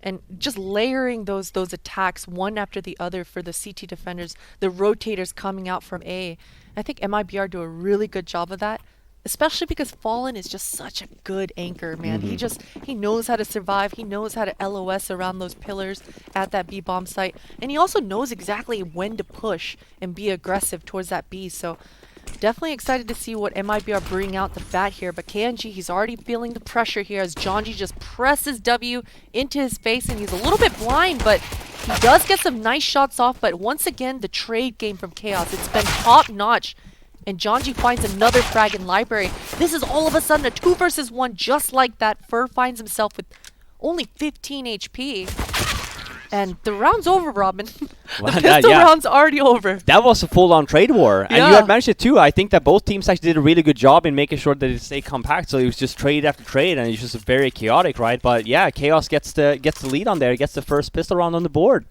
and just layering those attacks one after the other for the CT defenders, the rotators coming out from A. I think MIBR do a really good job of that, especially because Fallen is just such a good anchor, man. He knows how to survive. He knows how to LOS around those pillars at that B bomb site, and he also knows exactly when to push and be aggressive towards that B. So definitely excited to see what MIBR bring out the bat here. But KNG, he's already feeling the pressure here as Jonji just presses W into his face, and he's a little bit blind, but he does get some nice shots off. But once again, the trade game from Chaos, it's been top notch. And Jonji finds another frag in Library. This is all of a sudden a 2 versus 1 just like that. Fur finds himself with only 15 HP. And the round's over, Robin. Well, the pistol yeah. round's already over. That was a full-on trade war. And Yeah. you had mentioned it too. I think that both teams actually did a really good job in making sure that it stayed compact. So it was just trade after trade, and it was just very chaotic, right? But yeah, Chaos gets the lead on there. Gets the first pistol round on the board.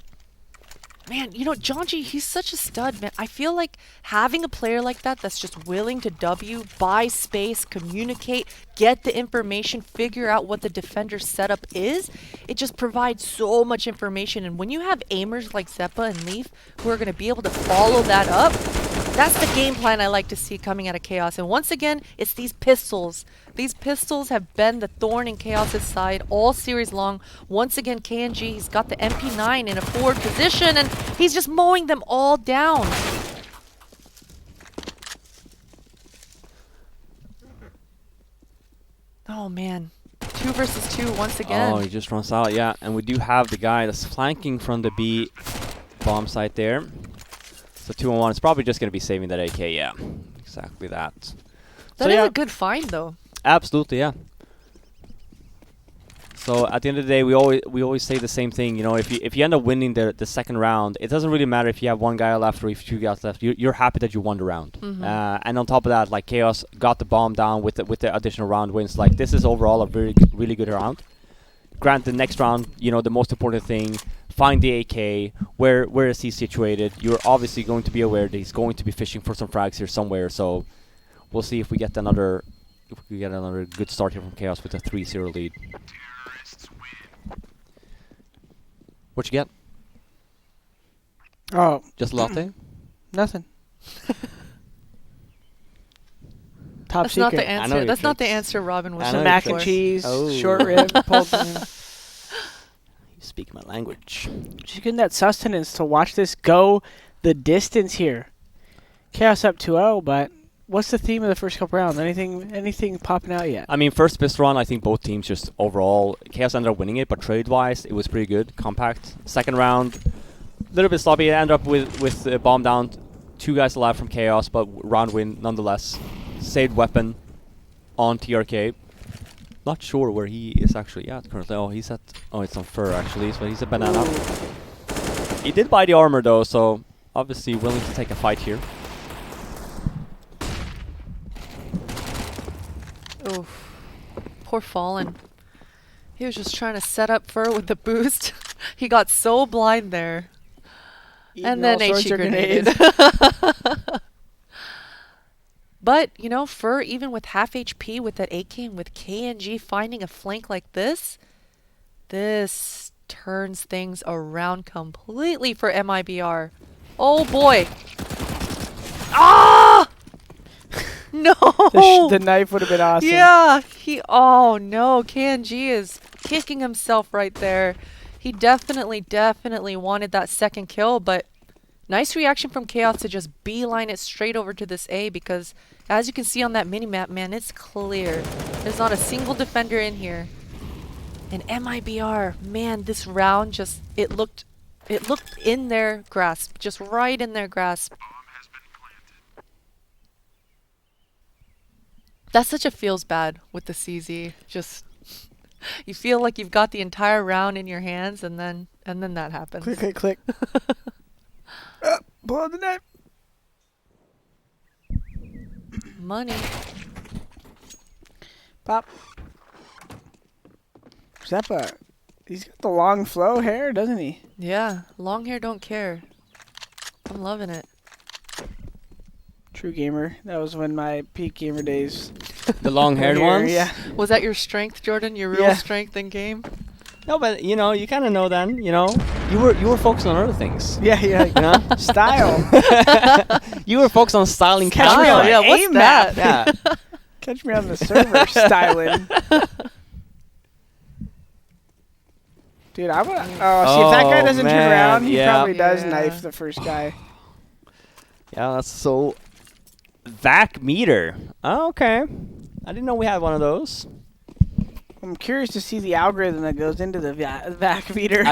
Man, you know, Jonji, he's such a stud, man. I feel like having a player like that that's just willing to W, buy space, communicate, get the information, figure out what the defender's setup is, it just provides so much information. And when you have aimers like Zeppa and Leaf who are going to be able to follow that up, that's the game plan I like to see coming out of Chaos. And once again, it's these pistols. These pistols have been the thorn in Chaos' side all series long. Once again, KNG, he's got the MP9 in a forward position, and he's just mowing them all down. Oh, man. 2 versus 2 once again. Oh, he just runs out, yeah. And we do have the guy that's flanking from the B bomb site there. So 2-on-1 is probably just going to be saving that AK, yeah. Exactly that. That is a good find, though. Absolutely, yeah. So at the end of the day, we always say the same thing. You know, if you end up winning the second round, it doesn't really matter if you have one guy left or if two guys left. You're happy that you won the round. And on top of that, like Chaos got the bomb down with the additional round wins. Like this is overall a really good round. Grant, the next round, you know, the most important thing, find the AK. Where is he situated? You're obviously going to be aware that he's going to be fishing for some frags here somewhere. So we'll see if we get another good start here from Chaos with a 3-0 lead. What you get? Oh, Just a latte? nothing. Top That's secret. not the I know answer. your That's not the tricks. answer Robin was I know looking your Mac and for. cheese, Oh. short rib, pulled in. You speak my language. Just getting that sustenance to watch this go the distance here. Chaos up 2-0, but what's the theme of the first couple rounds? Anything popping out yet? I mean, first pistol round, I think both teams just overall, Chaos ended up winning it, but trade-wise, it was pretty good, compact. Second round, a little bit sloppy. Ended up with a bomb down, 2 guys alive from Chaos, but round win nonetheless. Saved weapon on TRK. Not sure where he is actually at currently. Oh, he's at. Oh, it's on Fur actually, so he's a banana. He did buy the armor though, so obviously willing to take a fight here. Oof. Poor Fallen. He was just trying to set up Fur with the boost. He got so blind there. And then HE grenade. But, you know, Fur, even with half HP with that AK and with KNG finding a flank like this turns things around completely for MIBR. Oh boy. Ah! No! The knife would have been awesome. Yeah, oh no, KNG is kicking himself right there. He definitely wanted that second kill, but nice reaction from Chaos to just beeline it straight over to this A, because as you can see on that minimap, man, it's clear. There's not a single defender in here. And MIBR, man, this round just, it looked in their grasp, just right in their grasp. That's such a feels bad with the CZ. Just, you feel like you've got the entire round in your hands, and then that happens. Click, click, click. Pull out the knife. Money. Pop. Zeppa, he's got the long flow hair, doesn't he? Yeah, long hair don't care. I'm loving it. True gamer. That was when my peak gamer days. The long-haired were here, ones? Yeah. Was that your strength, Jordan? Your real Yeah. strength in game? No, but you know, you kind of know then. You know, you were focused on other things. Yeah, yeah. You know, Style. you were focused on styling Catch me counter. on yeah, what's aim that? map. Yeah. Catch me on the server styling. Dude, I want. Oh, see if that guy Oh, doesn't turn man, around, he yeah. probably does Yeah. knife the first guy. Yeah, that's so. VAC meter. Oh, okay. I didn't know we had one of those. I'm curious to see the algorithm that goes into the vac meter.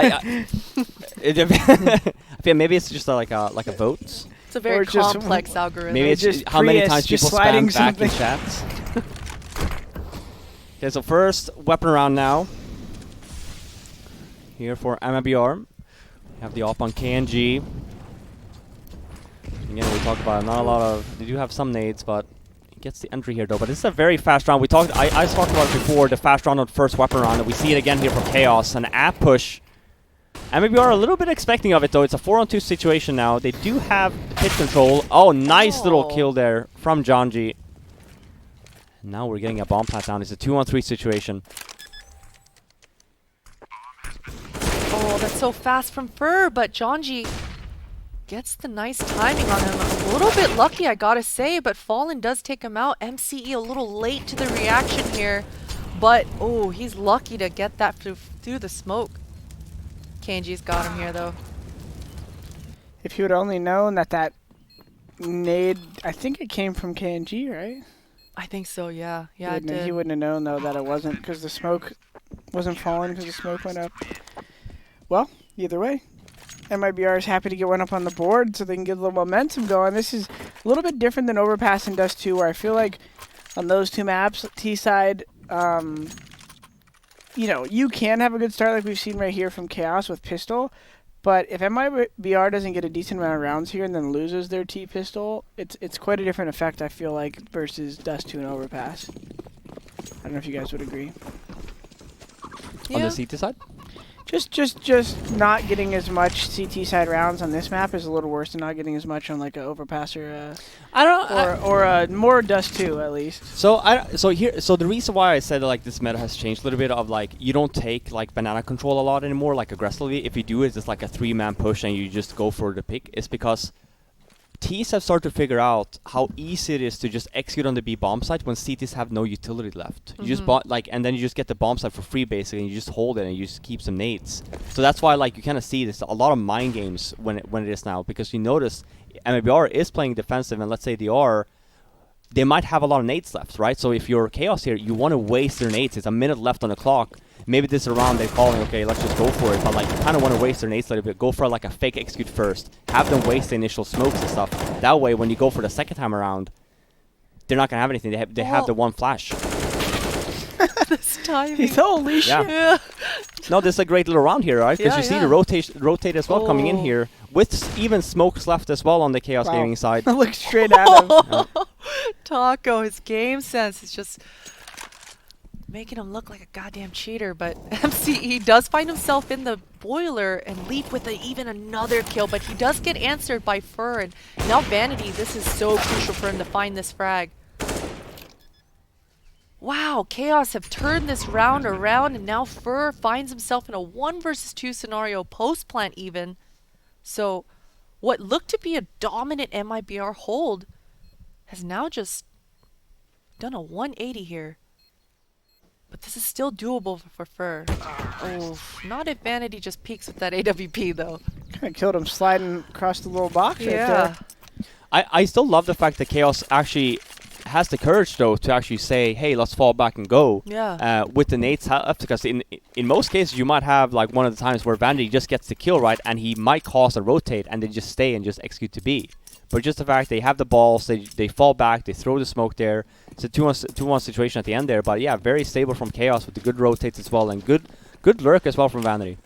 Maybe it's just like a vote. It's a very Or just- complex algorithm. Maybe it's just just how many Prius times just people sliding spam VAC in something. chats. Okay, so first weapon round now. Here for MIBR. We have the op on KNG. Again, we talked about not a lot of. They do have some nades, but he gets the entry here though. But this is a very fast round. We talked. I talked about it before. The fast round on the first weapon round, and we see it again here for Chaos. An app push. MIBR a little bit expecting of it though. It's a 4-on-2 situation now. They do have pit control. Oh, nice little Oh. kill there from Janji. Now we're getting a bomb plant down. It's a 2-on-3 situation. Oh, that's so fast from Fur, but Janji gets the nice timing on him. A little bit lucky, I gotta say, but Fallen does take him out. MCE a little late to the reaction here, but oh, he's lucky to get that through the smoke. Kanji's got him here though. If you had only known that nade, I think it came from KNG, right? I think so, yeah. Yeah, it He did. wouldn't have known though that it wasn't because the smoke wasn't falling because the smoke went up. Well, either way, MIBR is happy to get one up on the board so they can get a little momentum going. This is a little bit different than Overpass and Dust 2, where I feel like on those two maps, T-side, you know, you can have a good start like we've seen right here from Chaos with Pistol, but if MIBR doesn't get a decent amount of rounds here and then loses their T-Pistol, it's quite a different effect, I feel like, versus Dust 2 and Overpass. I don't know if you guys would agree. Yeah. On the CT side? Just not getting as much CT side rounds on this map is a little worse than not getting as much on like an Overpass or I don't. or more Dust 2 at least. So the reason why I said like this meta has changed a little bit of like you don't take like banana control a lot anymore like aggressively. If you do it's just like a 3-man push and you just go for the pick. Is because Ts have started to figure out how easy it is to just execute on the B bomb site when CTs have no utility left. You just and then you just get the bomb site for free basically, and you just hold it and you just keep some nades. So that's why like you kind of see this a lot of mind games when it is now, because you notice MIBR is playing defensive, and let's say they might have a lot of nades left, right? So if you're Chaos here, you want to waste their nades. It's a minute left on the clock. Maybe this round they're calling, okay, let's just go for it. But like, you kind of want to waste their nades a little bit. Go for like a fake execute first. Have them waste the initial smokes and stuff. That way, when you go for the second time around, they're not gonna have anything. They have the one flash. This time. Holy shit. Yeah. Yeah. No, this is a great little round here, right? Because Yeah, you see yeah. the rotate as well coming in Oh. here with even smokes left as well on the Chaos Wow. Gaming side. Look straight at him. Taco, his game sense is just making him look like a goddamn cheater, but MCE does find himself in the boiler and leap with even another kill, but he does get answered by Fur, and now Vanity, this is so crucial for him to find this frag. Wow, Chaos have turned this round around, and now Fur finds himself in a 1 versus 2 scenario, post-plant even. So, what looked to be a dominant MIBR hold has now just done a 180 here. But this is still doable for Fur. Oh, not if Vanity just peeks with that AWP though. Kind of killed him sliding across the little box right there. I still love the fact that Chaos actually has the courage though to actually say, hey, let's fall back and go. Yeah. With the nades left, because in most cases you might have like one of the times where Vanity just gets the kill, right, and he might cause a rotate and they just stay and just execute to B. But just the fact they have the balls, they fall back, they throw the smoke there. It's a 2-1 situation at the end there, but yeah, very stable from Chaos with the good rotates as well, and good lurk as well from Vanity.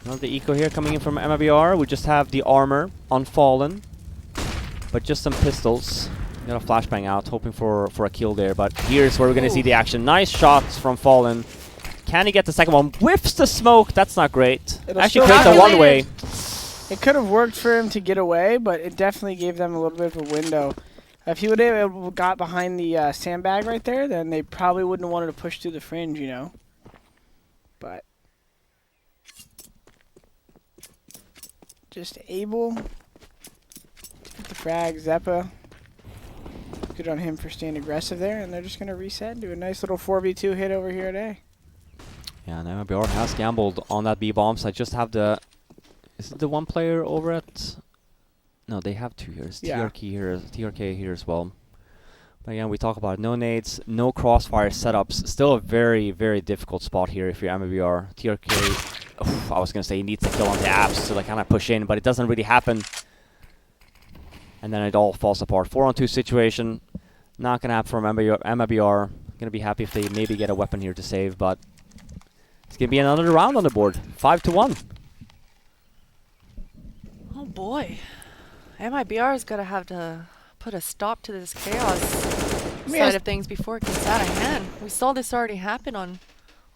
Another eco here coming in from MIBR. We just have the armor on Fallen, but just some pistols. Got a flashbang out, hoping for a kill there, but here's where we're gonna see the action. Nice shots from Fallen. Can he get the second one? Whiffs the smoke. That's not great. It'll Actually still creates a happen. one-way. It could have worked for him to get away, but it definitely gave them a little bit of a window. If he would have got behind the sandbag right there, then they probably wouldn't have wanted to push through the fringe, you know. But just able to get the frag. Zeppa, good on him for staying aggressive there, and they're just going to reset and do a nice little 4v2 hit over here at A. Yeah, and MIBR has gambled on that B bomb, so I just have the... Is it the one player over at... No, they have two here. It's TRK here as well. But again, we talk about no nades, no crossfire setups. Still a very, very difficult spot here if you're MIBR. TRK, I was going to say he needs to kill on the apps to like kind of push in, but it doesn't really happen. And then it all falls apart. 4-on-2 situation. Not going to happen from MIBR. Going to be happy if they maybe get a weapon here to save, but it's going to be another round on the board. 5-1. Oh boy. MIBR is going to have to put a stop to this chaos side of things before it gets out of hand. We saw this already happen on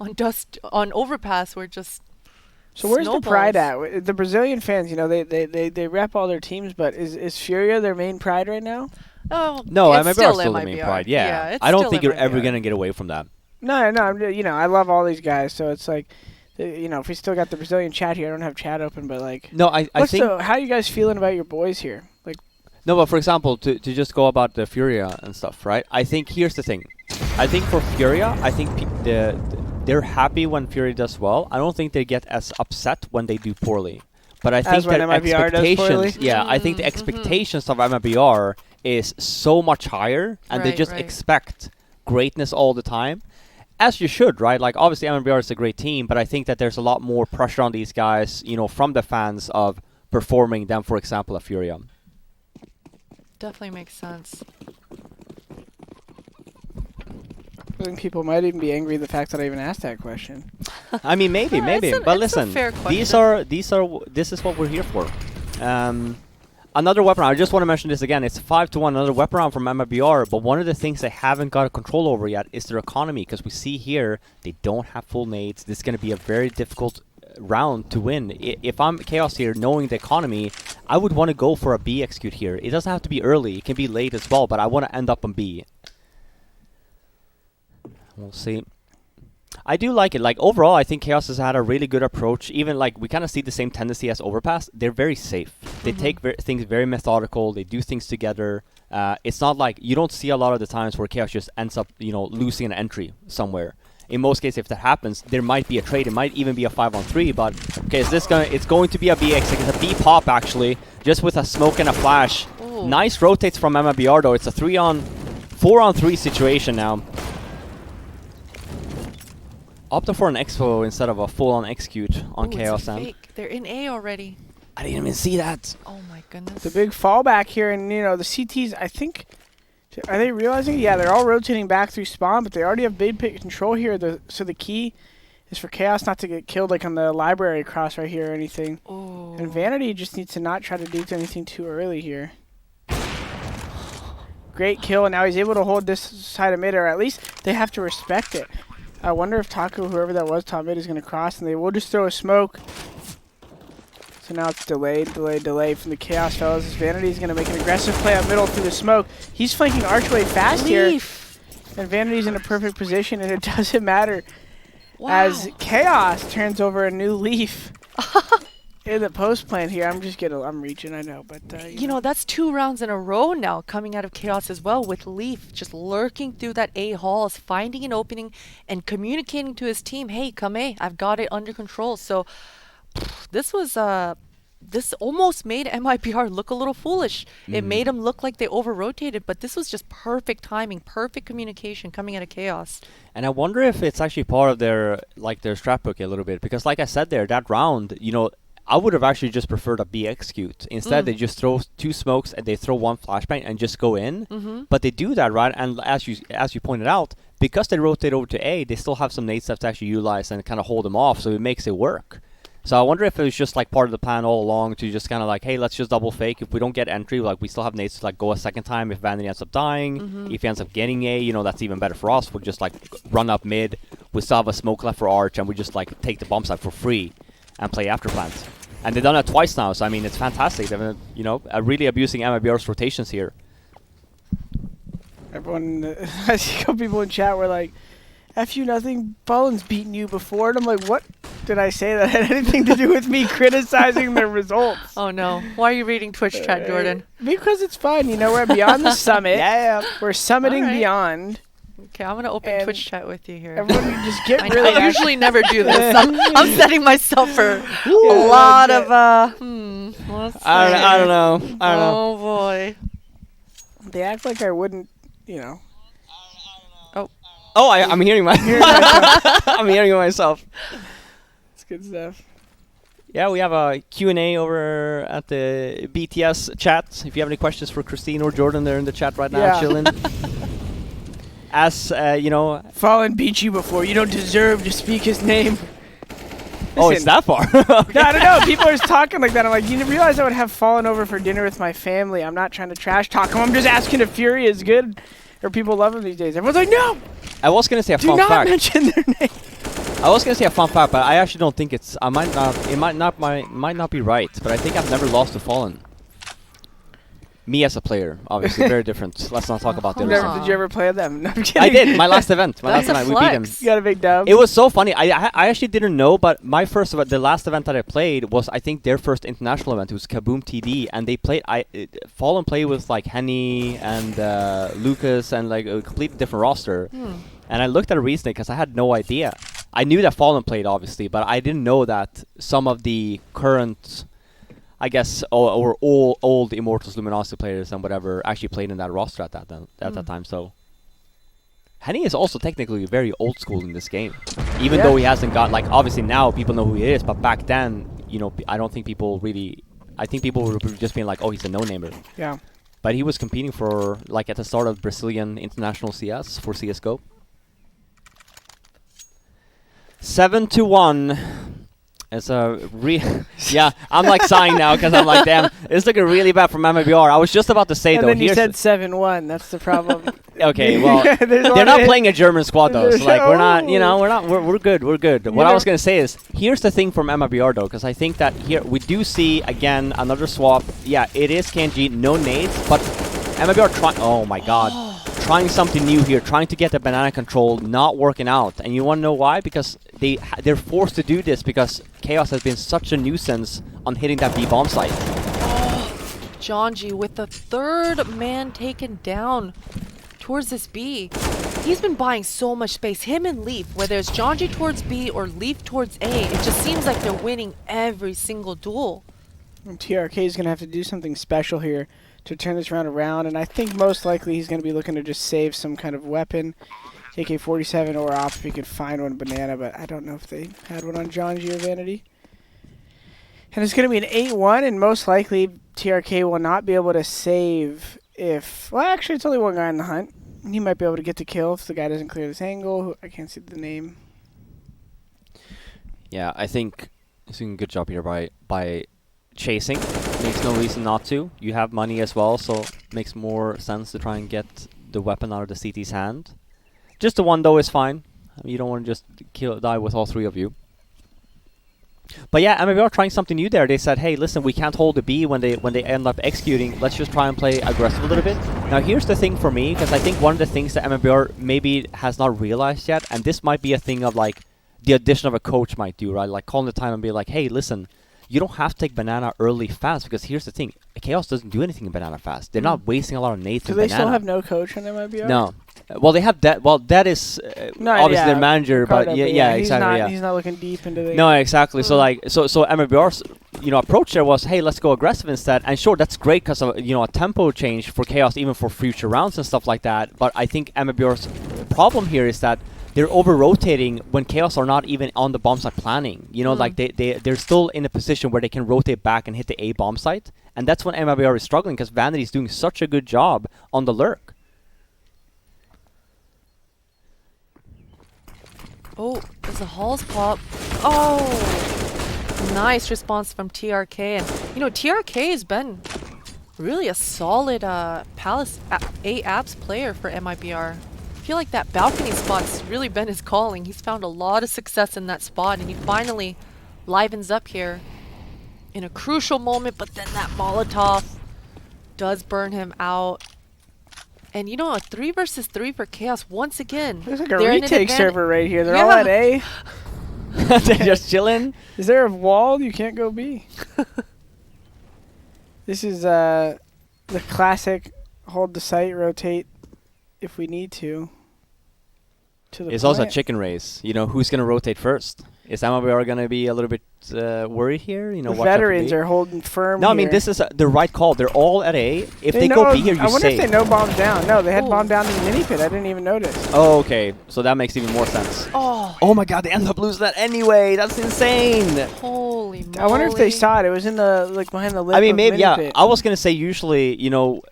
Overpass where it just So where's snowballs. the pride at? The Brazilian fans, you know, they rep all their teams, but is Furia their main pride right now? Oh, No, it's MIBR still is still the main MIBR. pride. Yeah, it's I don't still think you're ever MIBR. going to get away from that. No, I love all these guys, so it's like, you know, if we still got the Brazilian chat here, I don't have chat open, but like, No, I think... how are you guys feeling about your boys here? Like, No, but for example, to just go about the Furia and stuff, right? I think here's the thing. I think for Furia, I think they're happy when Furia does well. I don't think they get as upset when they do poorly. But I think As when their MIBR does poorly? expectations, yeah, I think the expectations of MIBR is so much higher, and they Right, just right. expect greatness all the time. As you should, right? Like, obviously, MIBR is a great team, but I think that there's a lot more pressure on these guys, you know, from the fans of performing than, for example, a Furia. Definitely makes sense. I think people might even be angry at the fact that I even asked that question. I mean, maybe, Yeah, maybe. it's But a listen, fair this is what we're here for. Another weapon round. I just want to mention this again. It's 5-1, another weapon round from MIBR. But one of the things they haven't got a control over yet is their economy, because we see here they don't have full nades. This is going to be a very difficult round to win. If I'm Chaos here, knowing the economy, I would want to go for a B execute here. It doesn't have to be early. It can be late as well, but I want to end up on B. We'll see. I do like it. Like, overall, I think Chaos has had a really good approach. Even, like, we kind of see the same tendency as Overpass. They're very safe. They take things very methodical. They do things together. It's not like, you don't see a lot of the times where Chaos just ends up, you know, losing an entry somewhere. In most cases, if that happens, there might be a trade. It might even be a 5-on-3, but, okay, is this it's going to be a BX. It's a B pop, actually, just with a smoke and a flash. Ooh. Nice rotates from MIBR, though. It's a 4-on-3 situation now. Opted for an expo instead of a full-on execute on Ooh, Chaos it's a End. fake. They're in A already. I didn't even see that. Oh my goodness. The big fallback here, and you know the CTs. I think, are they realizing? Yeah, they're all rotating back through spawn, but they already have big pick control here. So the key is for Chaos not to get killed like on the library cross right here or anything. Oh. And Vanity just needs to not try to do anything too early here. Great kill, and now he's able to hold this side of mid, or at least they have to respect it. I wonder if Taco, whoever that was, top mid, is going to cross, and they will just throw a smoke. So now it's delay from the Chaos fellas. As Vanity is going to make an aggressive play up middle through the smoke. He's flanking Archway fast Leaf. here. And Vanity's in a perfect position, and it doesn't matter. Wow. As Chaos turns over a new leaf in the post plan here. I'm reaching, I know, but You know, that's 2 rounds in a row now coming out of Chaos as well, with Leaf just lurking through that A halls, finding an opening and communicating to his team, hey, come A, I've got it under control. So this was this almost made MIBR look a little foolish. It made them look like they over-rotated, but this was just perfect timing, perfect communication coming out of Chaos. And I wonder if it's actually part of their strat book a little bit, because like I said there, that round, you know, I would have actually just preferred a B execute. Instead, they just throw 2 smokes and they throw 1 flashbang and just go in. But they do that, right? And as you pointed out, because they rotate over to A, they still have some nade stuff to actually utilize and kind of hold them off, so it makes it work. So I wonder if it was just like part of the plan all along to just kind of like, hey, let's just double fake. If we don't get entry, like we still have nades to like go a second time if Vanity ends up dying. If he ends up getting A, you know, that's even better for us. We'll just like run up mid. We still have a smoke left for Arch, and we just like take the bomb site for free and play after plant. And they've done that twice now, so I mean, it's fantastic. They've been, you know, really abusing MIBR's rotations here. Everyone, I see a couple people in chat were like, F you nothing, Fallen's beaten you before. And I'm like, what did I say that had anything to do with me criticizing their results? Oh no. Why are you reading Twitch chat, Jordan? Because it's fun. You know, we're beyond the summit. Yeah. We're summiting Alright. beyond. Okay, I'm gonna open And Twitch chat with you here. Everyone can just get I really usually never do this. I'm setting myself for a Yeah, lot legit. of let's I don't see. know. I don't know. Oh boy. They act like I wouldn't, you know. Oh, I'm hearing my. Hearing myself. I'm hearing myself. It's good stuff. Yeah, we have a Q&A over at the BTS chat. If you have any questions for Christine or Jordan, they're in the chat right now, Yeah. chilling. As you know. Fallen beat you before. You don't deserve to speak his name. Oh, it's Listen. that far. No, I don't know. People are just talking like that. I'm like, you didn't realize I would have Fallen over for dinner with my family. I'm not trying to trash talk him. I'm just asking if Fury is good or people love him these days. Everyone's like, no, I was gonna say a do fun not fact. mention their name. I was gonna say a fun fact, but I actually don't think it's. I might not. It might not be right, but I think I've never lost to Fallen. Me as a player, obviously, very different. Let's not talk about the other Never stuff. Did you ever play them? No, I'm kidding. I did my last event. My That's last a event, we beat him. flex. You got a big dub. It was so funny. I actually didn't know, but my first event, the last event that I played was I think their first international event. It was Kaboom TD, and they played. Fallen played with like Henny and Lucas and like a completely different roster. And I looked at a reasoning because I had no idea. I knew that Fallen played obviously, but I didn't know that some of the current, I guess, or all old Immortals Luminosity players and whatever actually played in that roster at that time. So Henny is also technically very old school in this game, even Yeah. though he hasn't got like obviously now people know who he is, but back then, you know, I don't think people really. I think people were just being like, oh, he's a no-namer. Yeah. But he was competing for like at the start of Brazilian International CS for CS:GO. 7-1. It's a yeah. I'm like sighing now because I'm like, damn, it's looking really bad for MIBR. I was just about to say And though. then you here's said 7-1. That's the problem. okay, well, There's a they're lot not of- playing a German squad though. So like we're not, you know, Oh. we're good. We're good. What I was gonna say is, here's the thing from MIBR though, because I think that here we do see again another swap. Yeah, it is KNG, no nades, but MIBR trying. Oh my god. Trying something new here, trying to get the banana control, not working out. And you want to know why? Because they're forced to do this because Chaos has been such a nuisance on hitting that B bomb site. Jonji with the third man taken down towards this B. He's been buying so much space. Him and Leaf, whether it's Jonji towards B or Leaf towards A, it just seems like they're winning every single duel. And TRK is going to have to do something special here to turn this round around, and I think most likely he's going to be looking to just save some kind of weapon, AK-47 or op if he could find one banana, but I don't know if they had one on Jonji or Vanity. And it's going to be an 8-1, and most likely TRK will not be able to save if... Well, actually, it's only one guy in the hunt. He might be able to get the kill if the guy doesn't clear this angle. I can't see the name. Yeah, I think he's doing a good job here by chasing. Makes no reason not to. You have money as well, so makes more sense to try and get the weapon out of the CT's hand. Just the one though is fine. I mean, you don't want to just die with all three of you. But yeah, MIBR trying something new there. They said, hey, listen, we can't hold the B when they end up executing. Let's just try and play aggressive a little bit. Now here's the thing for me, because I think one of the things that MIBR maybe has not realized yet, and this might be a thing of like the addition of a coach might do, right? Like calling the time and be like, hey, listen, you don't have to take banana early fast, because here's the thing, Chaos doesn't do anything in banana fast. They're not wasting a lot of nades Do in they banana. still have no coach on MIBR? No. Well, they have that. Well, that is No, obviously yeah, their manager, Ricardo, but yeah, he's exactly. Not, Yeah. He's not looking deep into the... No, exactly. So like, so MIBR's approach there was, hey, let's go aggressive instead. And sure, that's great because of a tempo change for Chaos, even for future rounds and stuff like that. But I think MIBR's problem here is that they're over rotating when Chaos are not even on the bomb site planning. Like they're still in a position where they can rotate back and hit the A bomb site, and that's when MIBR is struggling because Vanity is doing such a good job on the lurk. Oh, there's a Halls pop. Oh, nice response from TRK. And, TRK has been really a solid Palace A apps player for MIBR. I feel like that balcony spot's really been his calling. He's found a lot of success in that spot, and he finally livens up here in a crucial moment, but then that Molotov does burn him out. And you know, a 3 versus 3 for Chaos once again. There's like a They're in an retake advan- server right here. They're all Yeah. at A. They're just chilling. Is there a wall? You can't go B. This is the classic hold the site, rotate if we need to. It's also a chicken race. You know, who's going to rotate first? Is MIBR going to be a little bit worried here? You know, The watch out for veterans B? are holding firm. No, I mean, here. this is the right call. They're all at A. If they know, go B here, you I wonder save. if they know bombs down. No, they had Ooh. bomb down in the mini pit. I didn't even notice. Oh, okay. So that makes even more sense. Oh, Oh my god, they end up losing that anyway. That's insane. holy moly. I wonder if they saw it. It was in the behind the lip. I mean, of maybe, mini yeah. pit. I was going to say usually, you know,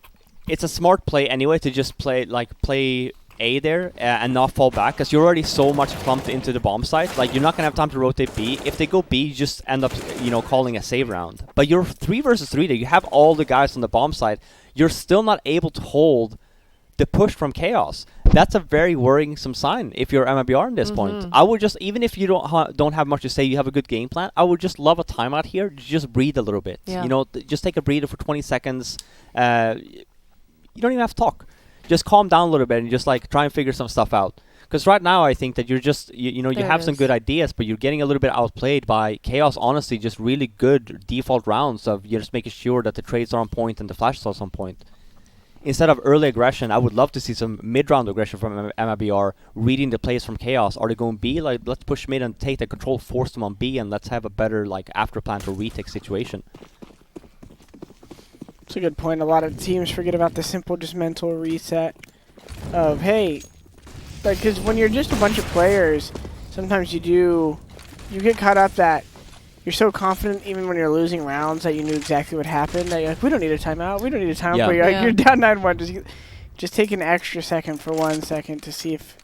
it's a smart play anyway to just play A there and not fall back because you're already so much clumped into the bomb site. Like, you're not going to have time to rotate B. If they go B, you just end up, you know, calling a save round. But you're 3 versus 3 there. You have all the guys on the bomb site. You're still not able to hold the push from Chaos. That's a very worrisome sign if you're MIBR in this point. I would just, even if you don't have much to say, you have a good game plan, I would just love a timeout here. Just breathe a little bit. Yeah. You know, just take a breather for 20 seconds. You don't even have to talk. Just calm down a little bit and just like try and figure some stuff out. Because right now I think that you're just, you know, you There have it some is. good ideas, but you're getting a little bit outplayed by Chaos. Honestly, just really good default rounds of you're just making sure that the trades are on point and the flashes are on point. Instead of early aggression, I would love to see some mid-round aggression from MIBR, reading the plays from Chaos. Are they going B? Like, let's push mid and take the control, force them on B, and let's have a better like after plant or retake situation. It's a good point. A lot of teams forget about the simple, just mental reset of, hey, like, because when you're just a bunch of players, sometimes you get caught up that you're so confident even when you're losing rounds that you knew exactly what happened. That you're like, we don't need a timeout. We don't need a timeout. Yeah. But you're, like, Yeah. you're down 9-1. Just take an extra second for 1 second to see if.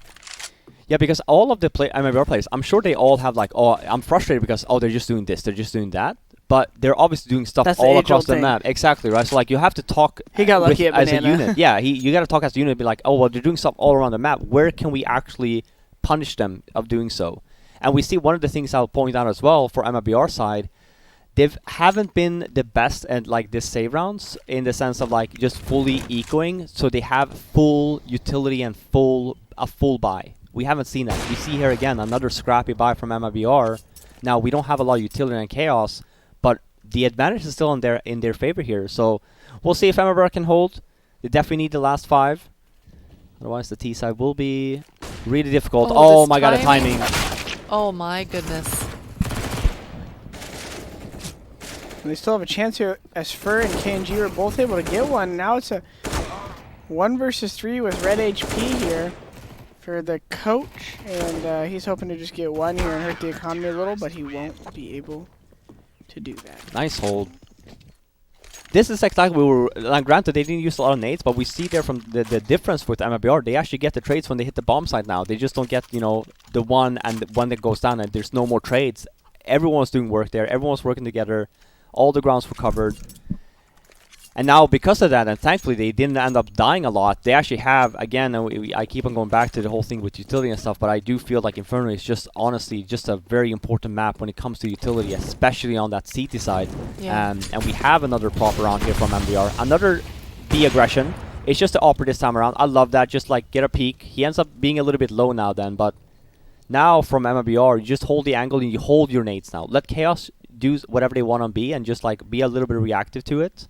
Yeah, because all of the MIBR players, I'm sure they all have like, oh, I'm frustrated because, oh, they're just doing this, they're just doing that. But they're obviously doing stuff That's the all age-old across the thing. map. Exactly, right? So, like, you have to talk He got lucky with, at as a banana. unit. Yeah, you got to talk as a unit and be like, oh, well, they're doing stuff all around the map. Where can we actually punish them of doing so? And we see one of the things I'll point out as well for MIBR side, they haven't been the best at, like, this save rounds in the sense of, like, just fully ecoing. So they have full utility and a full buy. We haven't seen that. We see here again another scrappy buy from MIBR. Now, we don't have a lot of utility and chaos, but the advantage is still in their favor here. So we'll see if MIBR can hold. They definitely need the last 5. Otherwise, the T side will be really difficult. Oh, Oh this my god, the timing. timing. Oh my goodness. And they still have a chance here as Fur and KNG are both able to get one. Now it's a 1 versus 3 with red HP here for the coach. And he's hoping to just get one here and hurt the economy a little, but he won't be able to do that. Nice hold. This is exactly we were. Granted, they didn't use a lot of nades, but we see there from the difference with MIBR. They actually get the trades when they hit the bomb site now. They just don't get, you know, the one and the one that goes down, and there's no more trades. Everyone's doing work there. Everyone's working together. All the grounds were covered. And now, because of that, and thankfully they didn't end up dying a lot, they actually have, again, and I keep on going back to the whole thing with utility and stuff, but I do feel like Inferno is just, honestly, just a very important map when it comes to utility, especially on that CT side. Yeah. And we have another prop around here from MBR. Another B aggression. It's just the opera this time around. I love that. Just, like, get a peek. He ends up being a little bit low now then, but now from MBR, you just hold the angle and you hold your nades now. Let Chaos do whatever they want on B and just, like, be a little bit reactive to it.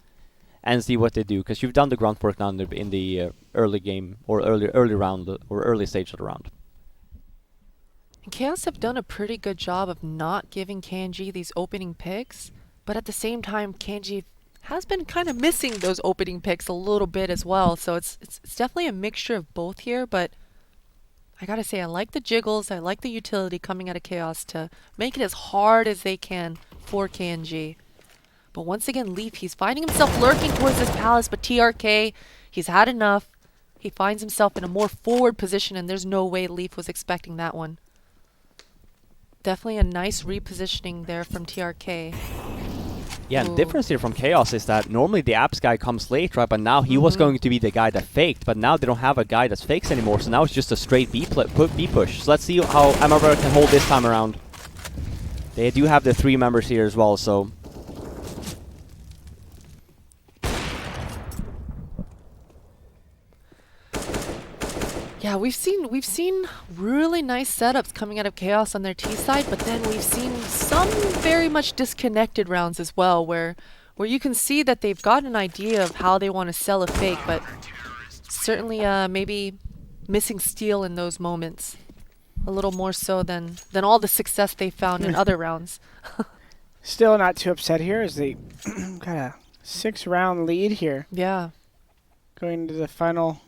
And see what they do, because you've done the groundwork now in the early game or early round or early stage of the round. And Chaos have done a pretty good job of not giving Kanji these opening picks, but at the same time, Kanji has been kind of missing those opening picks a little bit as well. So it's definitely a mixture of both here. But I gotta say, I like the jiggles, I like the utility coming out of Chaos to make it as hard as they can for Kanji. But once again, Leaf, he's finding himself lurking towards this palace, but TRK, he's had enough. He finds himself in a more forward position, and there's no way Leaf was expecting that one. Definitely a nice repositioning there from TRK. Yeah, and Ooh. the difference here from Chaos is that normally the apps guy comes late, right? But now he was going to be the guy that faked, but now they don't have a guy that fakes anymore, so now it's just a straight B push. So let's see how MRV can hold this time around. They do have the 3 members here as well, so... Yeah, we've seen really nice setups coming out of Chaos on their T side, but then we've seen some very much disconnected rounds as well, where you can see that they've got an idea of how they want to sell a fake, but certainly maybe missing steel in those moments a little more so than all the success they found in other rounds. Still not too upset here as they got a 6-round lead here Yeah. going into the final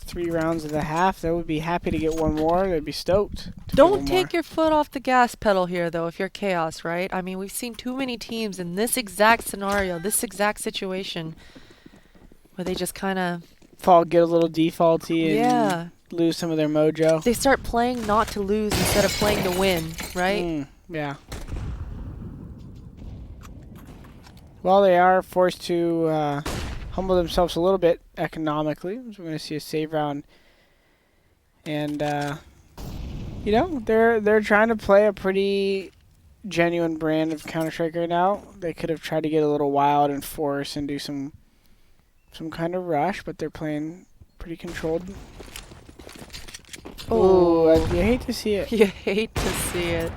3 rounds of the half. They would be happy to get one more. They'd be stoked. Don't take your foot off the gas pedal here, though, if you're Chaos, right? I mean, we've seen too many teams in this exact scenario, this exact situation, where they just kind of get a little defaulty and lose some of their mojo. they start playing not to lose instead of playing to win, right? Yeah. Well, they are forced to humble themselves a little bit economically. So we're going to see a save round. And, you know, they're trying to play a pretty genuine brand of Counter-Strike right now. They could have tried to get a little wild and force and do some kind of rush, but they're playing pretty controlled. Oh, You hate to see it. you hate to see it.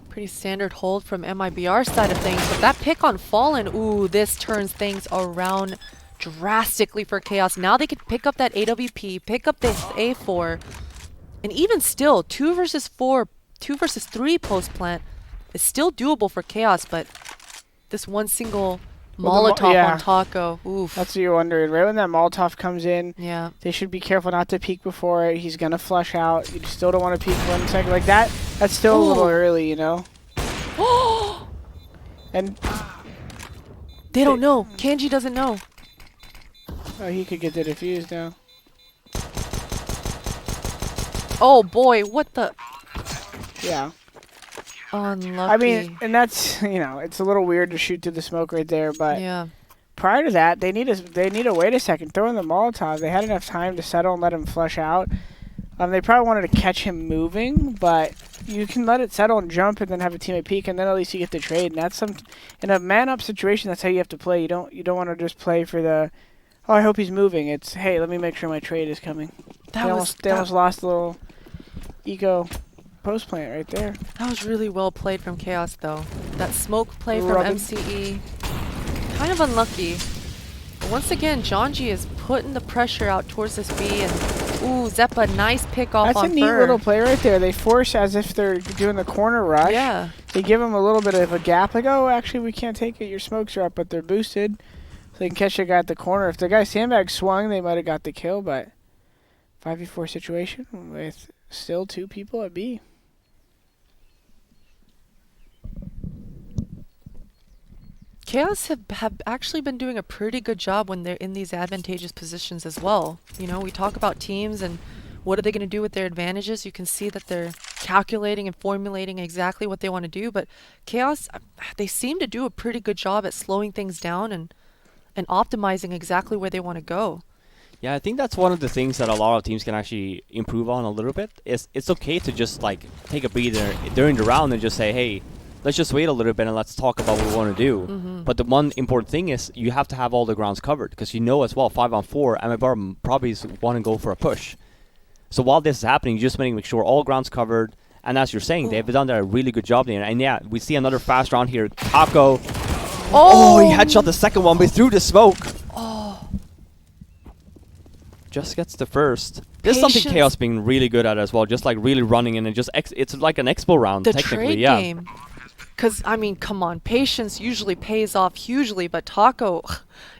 Pretty standard hold from MIBR side of things, but that pick on Fallen, ooh, this turns things around drastically for Chaos. Now they can pick up that AWP, pick up this A4, and even still, 2 versus 3 post plant is still doable for Chaos, but this one single Molotov on Taco, oof. That's what you're wondering. Right when that Molotov comes in, Yeah. they should be careful not to peek before it. He's going to flush out. You still don't want to peek 1 second. Like that, that's still a little early, you know? And they don't know. Kanji doesn't know. oh, he could get the defuse now. Oh boy, what the Yeah. unlucky. I mean, and that's, you know, it's a little weird to shoot through the smoke right there, but yeah. prior to that, they need to wait a second. Throw in the Molotov. They had enough time to settle and let him flush out. They probably wanted to catch him moving, but you can let it settle and jump and then have a teammate peek, and then at least you get the trade. And that's in a man-up situation, that's how you have to play. You don't want to just play for the, oh, I hope he's moving. It's, hey, let me make sure my trade is coming. They almost lost a little eco post plant right there. That was really well played from Chaos, though. That smoke play from MCE, kind of unlucky. But once again, Jonji is putting the pressure out towards this B, and ooh, Zeppa, nice pick off on That's a neat little play right there. They force as if they're doing the corner rush. Yeah. They give them a little bit of a gap, like, oh, actually, we can't take it. Your smokes are up, but they're boosted. So they can catch the guy at the corner. If the guy sandbag swung, they might have got the kill, but 5v4 situation with still 2 people at B. Chaos have actually been doing a pretty good job when they're in these advantageous positions as well. You know, we talk about teams and what are they going to do with their advantages. You can see that they're calculating and formulating exactly what they want to do. But Chaos, they seem to do a pretty good job at slowing things down and optimizing exactly where they want to go. Yeah, I think that's one of the things that a lot of teams can actually improve on a little bit. It's okay to just like take a breather during the round and just say, hey, let's just wait a little bit and let's talk about what we want to do. Mm-hmm. But the one important thing is you have to have all the grounds covered, because you know as well, 5-on-4, MIBR probably want to go for a push. So while this is happening, you just make sure all grounds covered. And as you're saying, they've done a really good job there. And yeah, we see another fast round here. Taco. Oh, he headshot the second one, but through the smoke. Oh. Just gets the first. This is something Chaos being really good at as well, just like really running in and just it's like an expo round The technically. trade Yeah. game. Because, I mean, come on, patience usually pays off hugely, but Taco,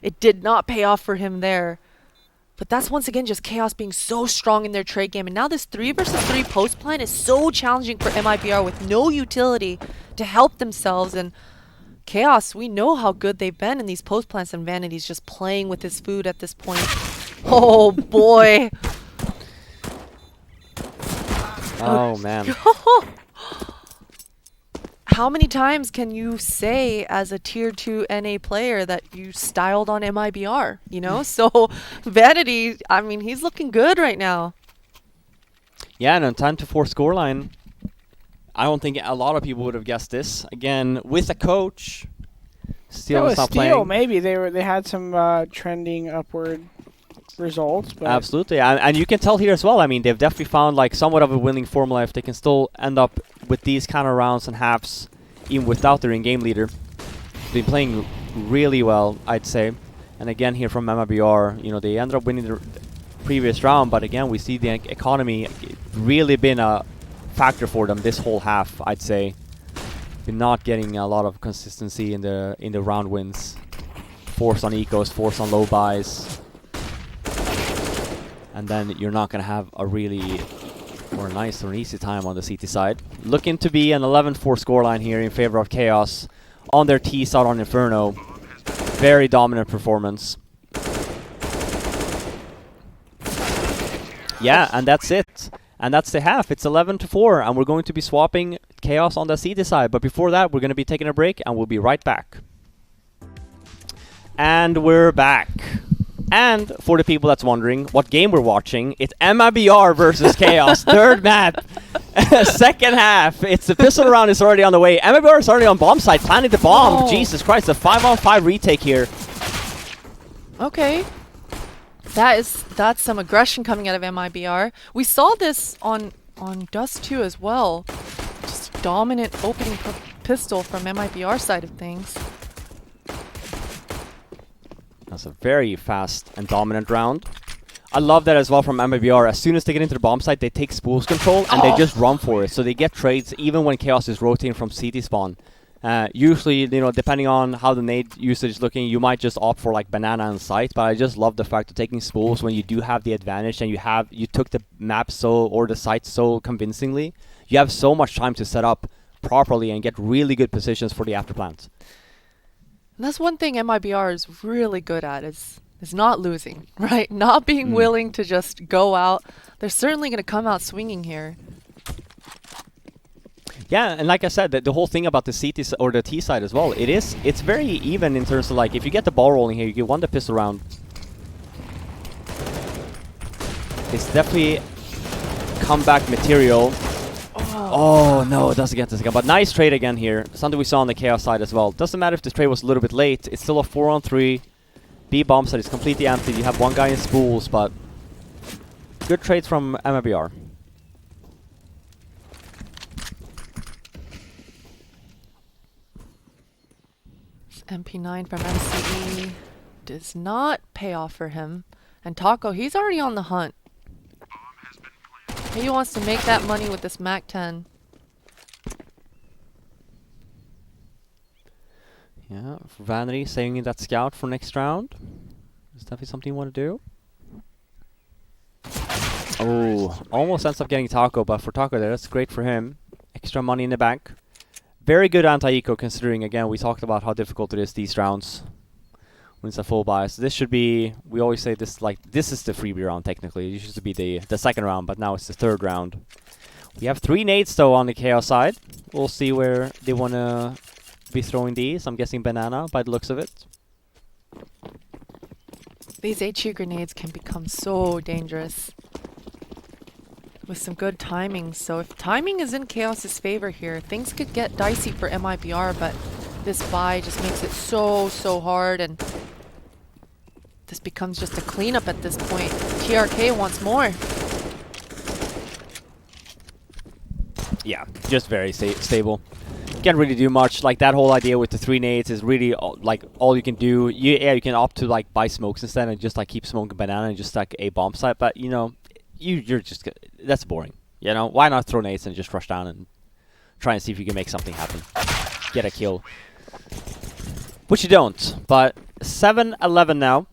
it did not pay off for him there. But that's once again just Chaos being so strong in their trade game. And now this 3 versus 3 post plan is so challenging for MIBR with no utility to help themselves. And Chaos, we know how good they've been in these post plants, and Vanity's just playing with his food at this point. Oh, boy. Oh, man. How many times can you say as a tier 2 NA player that you styled on MIBR, you know? So Vanity, I mean, he's looking good right now. Yeah, and on time to 4 scoreline. I don't think a lot of people would have guessed this. Again, with a coach, That Steel was is not Steel. playing. Maybe they had some trending upward results, but Absolutely, and you can tell here as well. I mean, they've definitely found like somewhat of a winning formula if they can still end up with these kind of rounds and halves, even without their in-game leader. Been playing really well, I'd say. And again, here from MIBR, you know, they ended up winning the previous round, but again, we see the economy really been a factor for them this whole half, I'd say. Been not getting a lot of consistency in the round wins. Force on ecos, force on low buys. And then you're not going to have a really or a nice or an easy time on the CT side. Looking to be an 11-4 scoreline here in favor of Chaos on their T side on Inferno. Very dominant performance. Yeah, and that's it. And that's the half. It's 11-4, and we're going to be swapping Chaos on the CT side. But before that, we're going to be taking a break, and we'll be right back. And we're back. And for the people that's wondering what game we're watching, it's MIBR versus Chaos. Third map. Second half. It's the pistol round is already on the way. MIBR is already on bomb site, planting the bomb. Oh. Jesus Christ, a 5-on-5 retake here. Okay. That's some aggression coming out of MIBR. We saw this on Dust 2 as well. Just dominant opening pistol from MIBR side of things. That's a very fast and dominant round. I love that as well from MIBR. As soon as they get into the bomb site, they take spools control and they just run for it. So they get trades even when Chaos is rotating from CT spawn. Usually, you know, depending on how the nade usage is looking, you might just opt for like banana and site. But I just love the fact of taking spools when you do have the advantage and you took the map or the site so convincingly. You have so much time to set up properly and get really good positions for the after plans. And that's one thing MIBR is really good at is not losing, right? Not being willing to just go out. They're certainly going to come out swinging here. Yeah, and like I said, the whole thing about the CT or the T side as well, it's very even in terms of like if you get the ball rolling here, you won the pistol round. It's definitely comeback material. Oh no, it doesn't get this again. But nice trade again here. Something we saw on the Chaos side as well. Doesn't matter if this trade was a little bit late. It's still a 4-on-3. B bomb side is completely empty. You have one guy in spools, but good trades from MIBR. MP9 from MCE does not pay off for him. And Taco, he's already on the hunt. He wants to make that money with this MAC-10. Yeah, Vanity saving that scout for next round. Is definitely something you want to do. Oh, almost ends up getting Taco, but for Taco there, that's great for him. Extra money in the bank. Very good anti-eco considering, again, we talked about how difficult it is these rounds. When it's a full buy. So this should be, we always say this is the freebie round technically. It used to be the second round, but now it's the third round. We have 3 nades though on the Chaos side. We'll see where they want to be throwing these. I'm guessing banana by the looks of it. These HE grenades can become so dangerous with some good timing. So if timing is in Chaos's favor here, things could get dicey for MIBR, but this buy just makes it so hard, and this becomes just a cleanup at this point. TRK wants more. Yeah, just very stable. Can't really do much. Like that whole idea with the 3 nades is really like all you can do. You can opt to like buy smokes instead and just like keep smoking banana and just stack a bomb site. But you know, you're just that's boring. You know, why not throw nades and just rush down and try and see if you can make something happen, get a kill. Which you don't. But 7-11 now,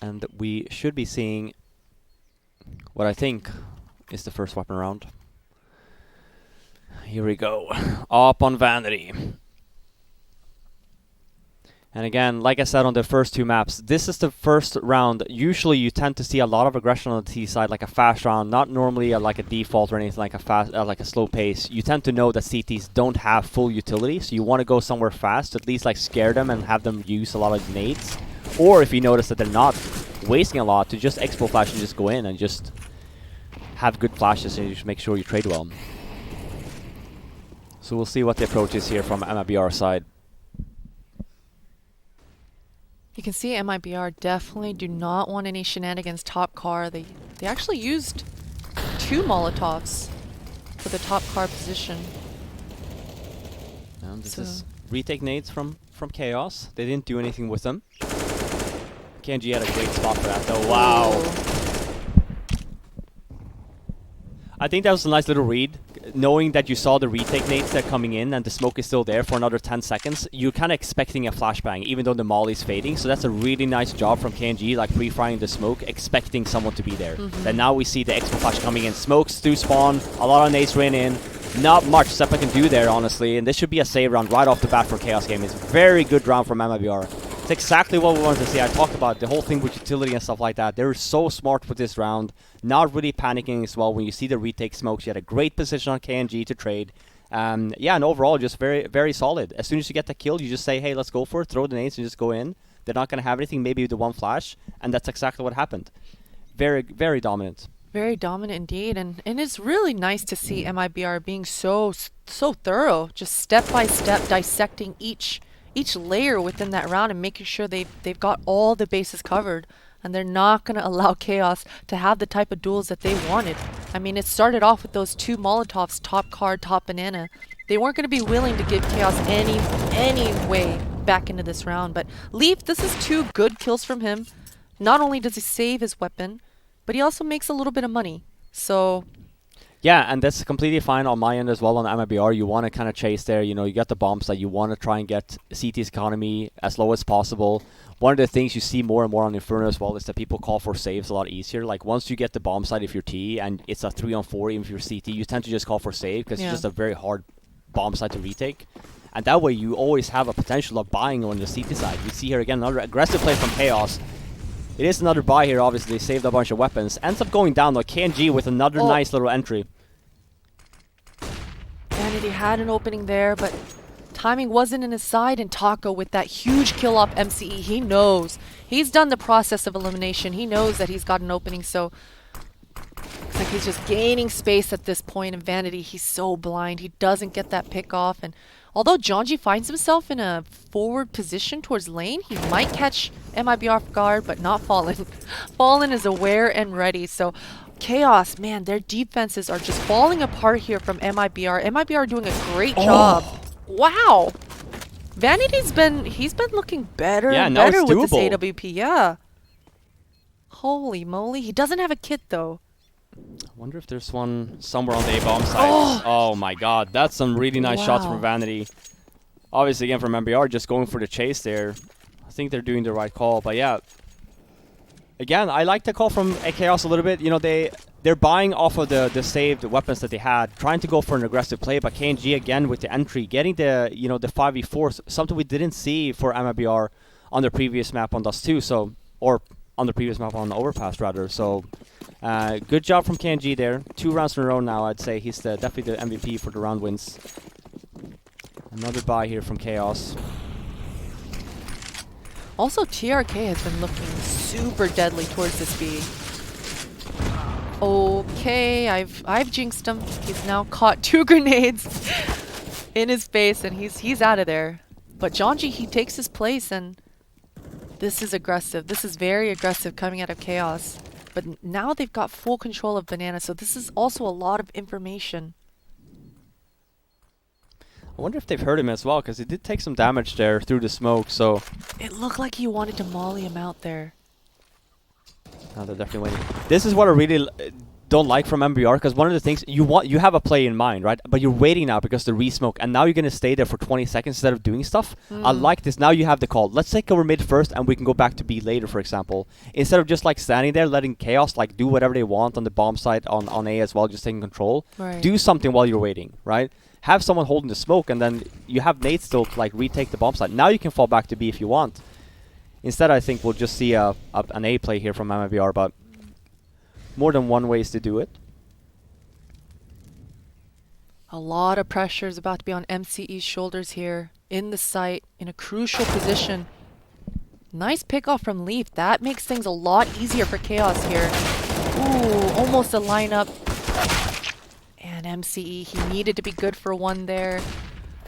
and we should be seeing what I think is the first weapon round. Here we go. Up on Vanity. And again, like I said on the first 2 maps, this is the first round. Usually you tend to see a lot of aggression on the T side, like a fast round, not normally like a default or anything like a fast, like a slow pace. You tend to know that CTs don't have full utility, so you want to go somewhere fast, at least like scare them and have them use a lot of nades. Or if you notice that they're not wasting a lot, to just expo flash and just go in and just have good flashes and you just make sure you trade well. So we'll see what the approach is here from MIBR side. You can see MIBR definitely do not want any shenanigans top car. They actually used 2 Molotovs for the top car position. And this is retake nades from Chaos. They didn't do anything with them. KNG had a great spot for that though. Wow. I think that was a nice little read. Knowing that you saw the retake nades that coming in and the smoke is still there for another 10 seconds, you're kind of expecting a flashbang even though the molly's fading. So that's a really nice job from KNG, like pre-firing the smoke, expecting someone to be there. Then now we see the expo flash coming in. Smokes do spawn, a lot of nades ran in. Not much Seppa can do there, honestly, and this should be a save round right off the bat for Chaos Game. It's a very good round from MIBR. It's exactly what we wanted to see. I talked about the whole thing with utility and stuff like that. They were so smart with this round, not really panicking as well when you see the retake smokes. You had a great position on KNG to trade. Yeah, and overall, just very, very solid. As soon as you get the kill, you just say, hey, let's go for it, throw the nades and just go in. They're not going to have anything, maybe the one flash, and that's exactly what happened. Very, very dominant. Very dominant indeed, and it's really nice to see MIBR being so thorough, just step by step dissecting each layer within that round and making sure they've got all the bases covered, and they're not going to allow Chaos to have the type of duels that they wanted. I mean, it started off with those 2 Molotovs, top card, top banana. They weren't going to be willing to give Chaos any way back into this round, but Leaf, this is 2 good kills from him. Not only does he save his weapon, but he also makes a little bit of money. So yeah, and that's completely fine on my end as well on MIBR. You want to kind of chase there. You know, you got the bombs that you want to try and get CT's economy as low as possible. One of the things you see more and more on Inferno as well is that people call for saves a lot easier. Like once you get the bomb side if you're T and it's a 3-on-4 even if you're CT, you tend to just call for save because it's just a very hard bomb side to retake. And that way you always have a potential of buying on the CT side. You see here again another aggressive play from Chaos. It is another buy here, obviously. Saved a bunch of weapons. Ends up going down, though. KNG with another nice little entry. Vanity had an opening there, but timing wasn't in his side. And Taco with that huge kill off MCE. He knows. He's done the process of elimination. He knows that he's got an opening, so it's like he's just gaining space at this point. And Vanity, he's so blind. He doesn't get that pick off. And although Jonji finds himself in a forward position towards lane, he might catch MIBR off guard, but not Fallen. Fallen is aware and ready. So Chaos, man, their defenses are just falling apart here from MIBR. MIBR doing a great job. Wow. Vanity's been looking better and better with this AWP. Yeah. Holy moly. He doesn't have a kit though. I wonder if there's one somewhere on the A-bomb side. Oh my god, that's some really nice shots from Vanity. Obviously, again, from MBR, just going for the chase there. I think they're doing the right call, but yeah. Again, I like the call from Chaos a little bit. You know, they're buying off of the saved weapons that they had, trying to go for an aggressive play, but KNG again with the entry, getting the, you know, the 5v4, something we didn't see for MIBR on the previous map on Dust 2, so, or on the previous map on Overpass, rather, so... good job from KNG there. 2 rounds in a row now, I'd say. He's definitely the MVP for the round wins. Another buy here from Chaos. Also, TRK has been looking super deadly towards this B. Okay, I've jinxed him. He's now caught 2 grenades in his face, and he's out of there. But Jonji, he takes his place, and this is aggressive. This is very aggressive coming out of Chaos. But now they've got full control of Banana, so this is also a lot of information. I wonder if they've hurt him as well, because he did take some damage there through the smoke, so... It looked like he wanted to molly him out there. No, they're definitely waiting. This is what I really don't like from MBR, because one of the things, you have a play in mind, right? But you're waiting now because the re-smoke, and now you're going to stay there for 20 seconds instead of doing stuff. I like this. Now you have the call. Let's take over mid first, and we can go back to B later, for example. Instead of just like standing there, letting Chaos like do whatever they want on the bomb site, on A as well, just taking control. Right. Do something while you're waiting, right? Have someone holding the smoke, and then you have Nate still to like retake the bomb site. Now you can fall back to B if you want. Instead, I think we'll just see an A play here from MIBR, but more than one ways to do it. A lot of pressure is about to be on MCE's shoulders here. In the site, in a crucial position. Nice pickoff from Leaf. That makes things a lot easier for Chaos here. Ooh, almost a lineup. And MCE, he needed to be good for one there.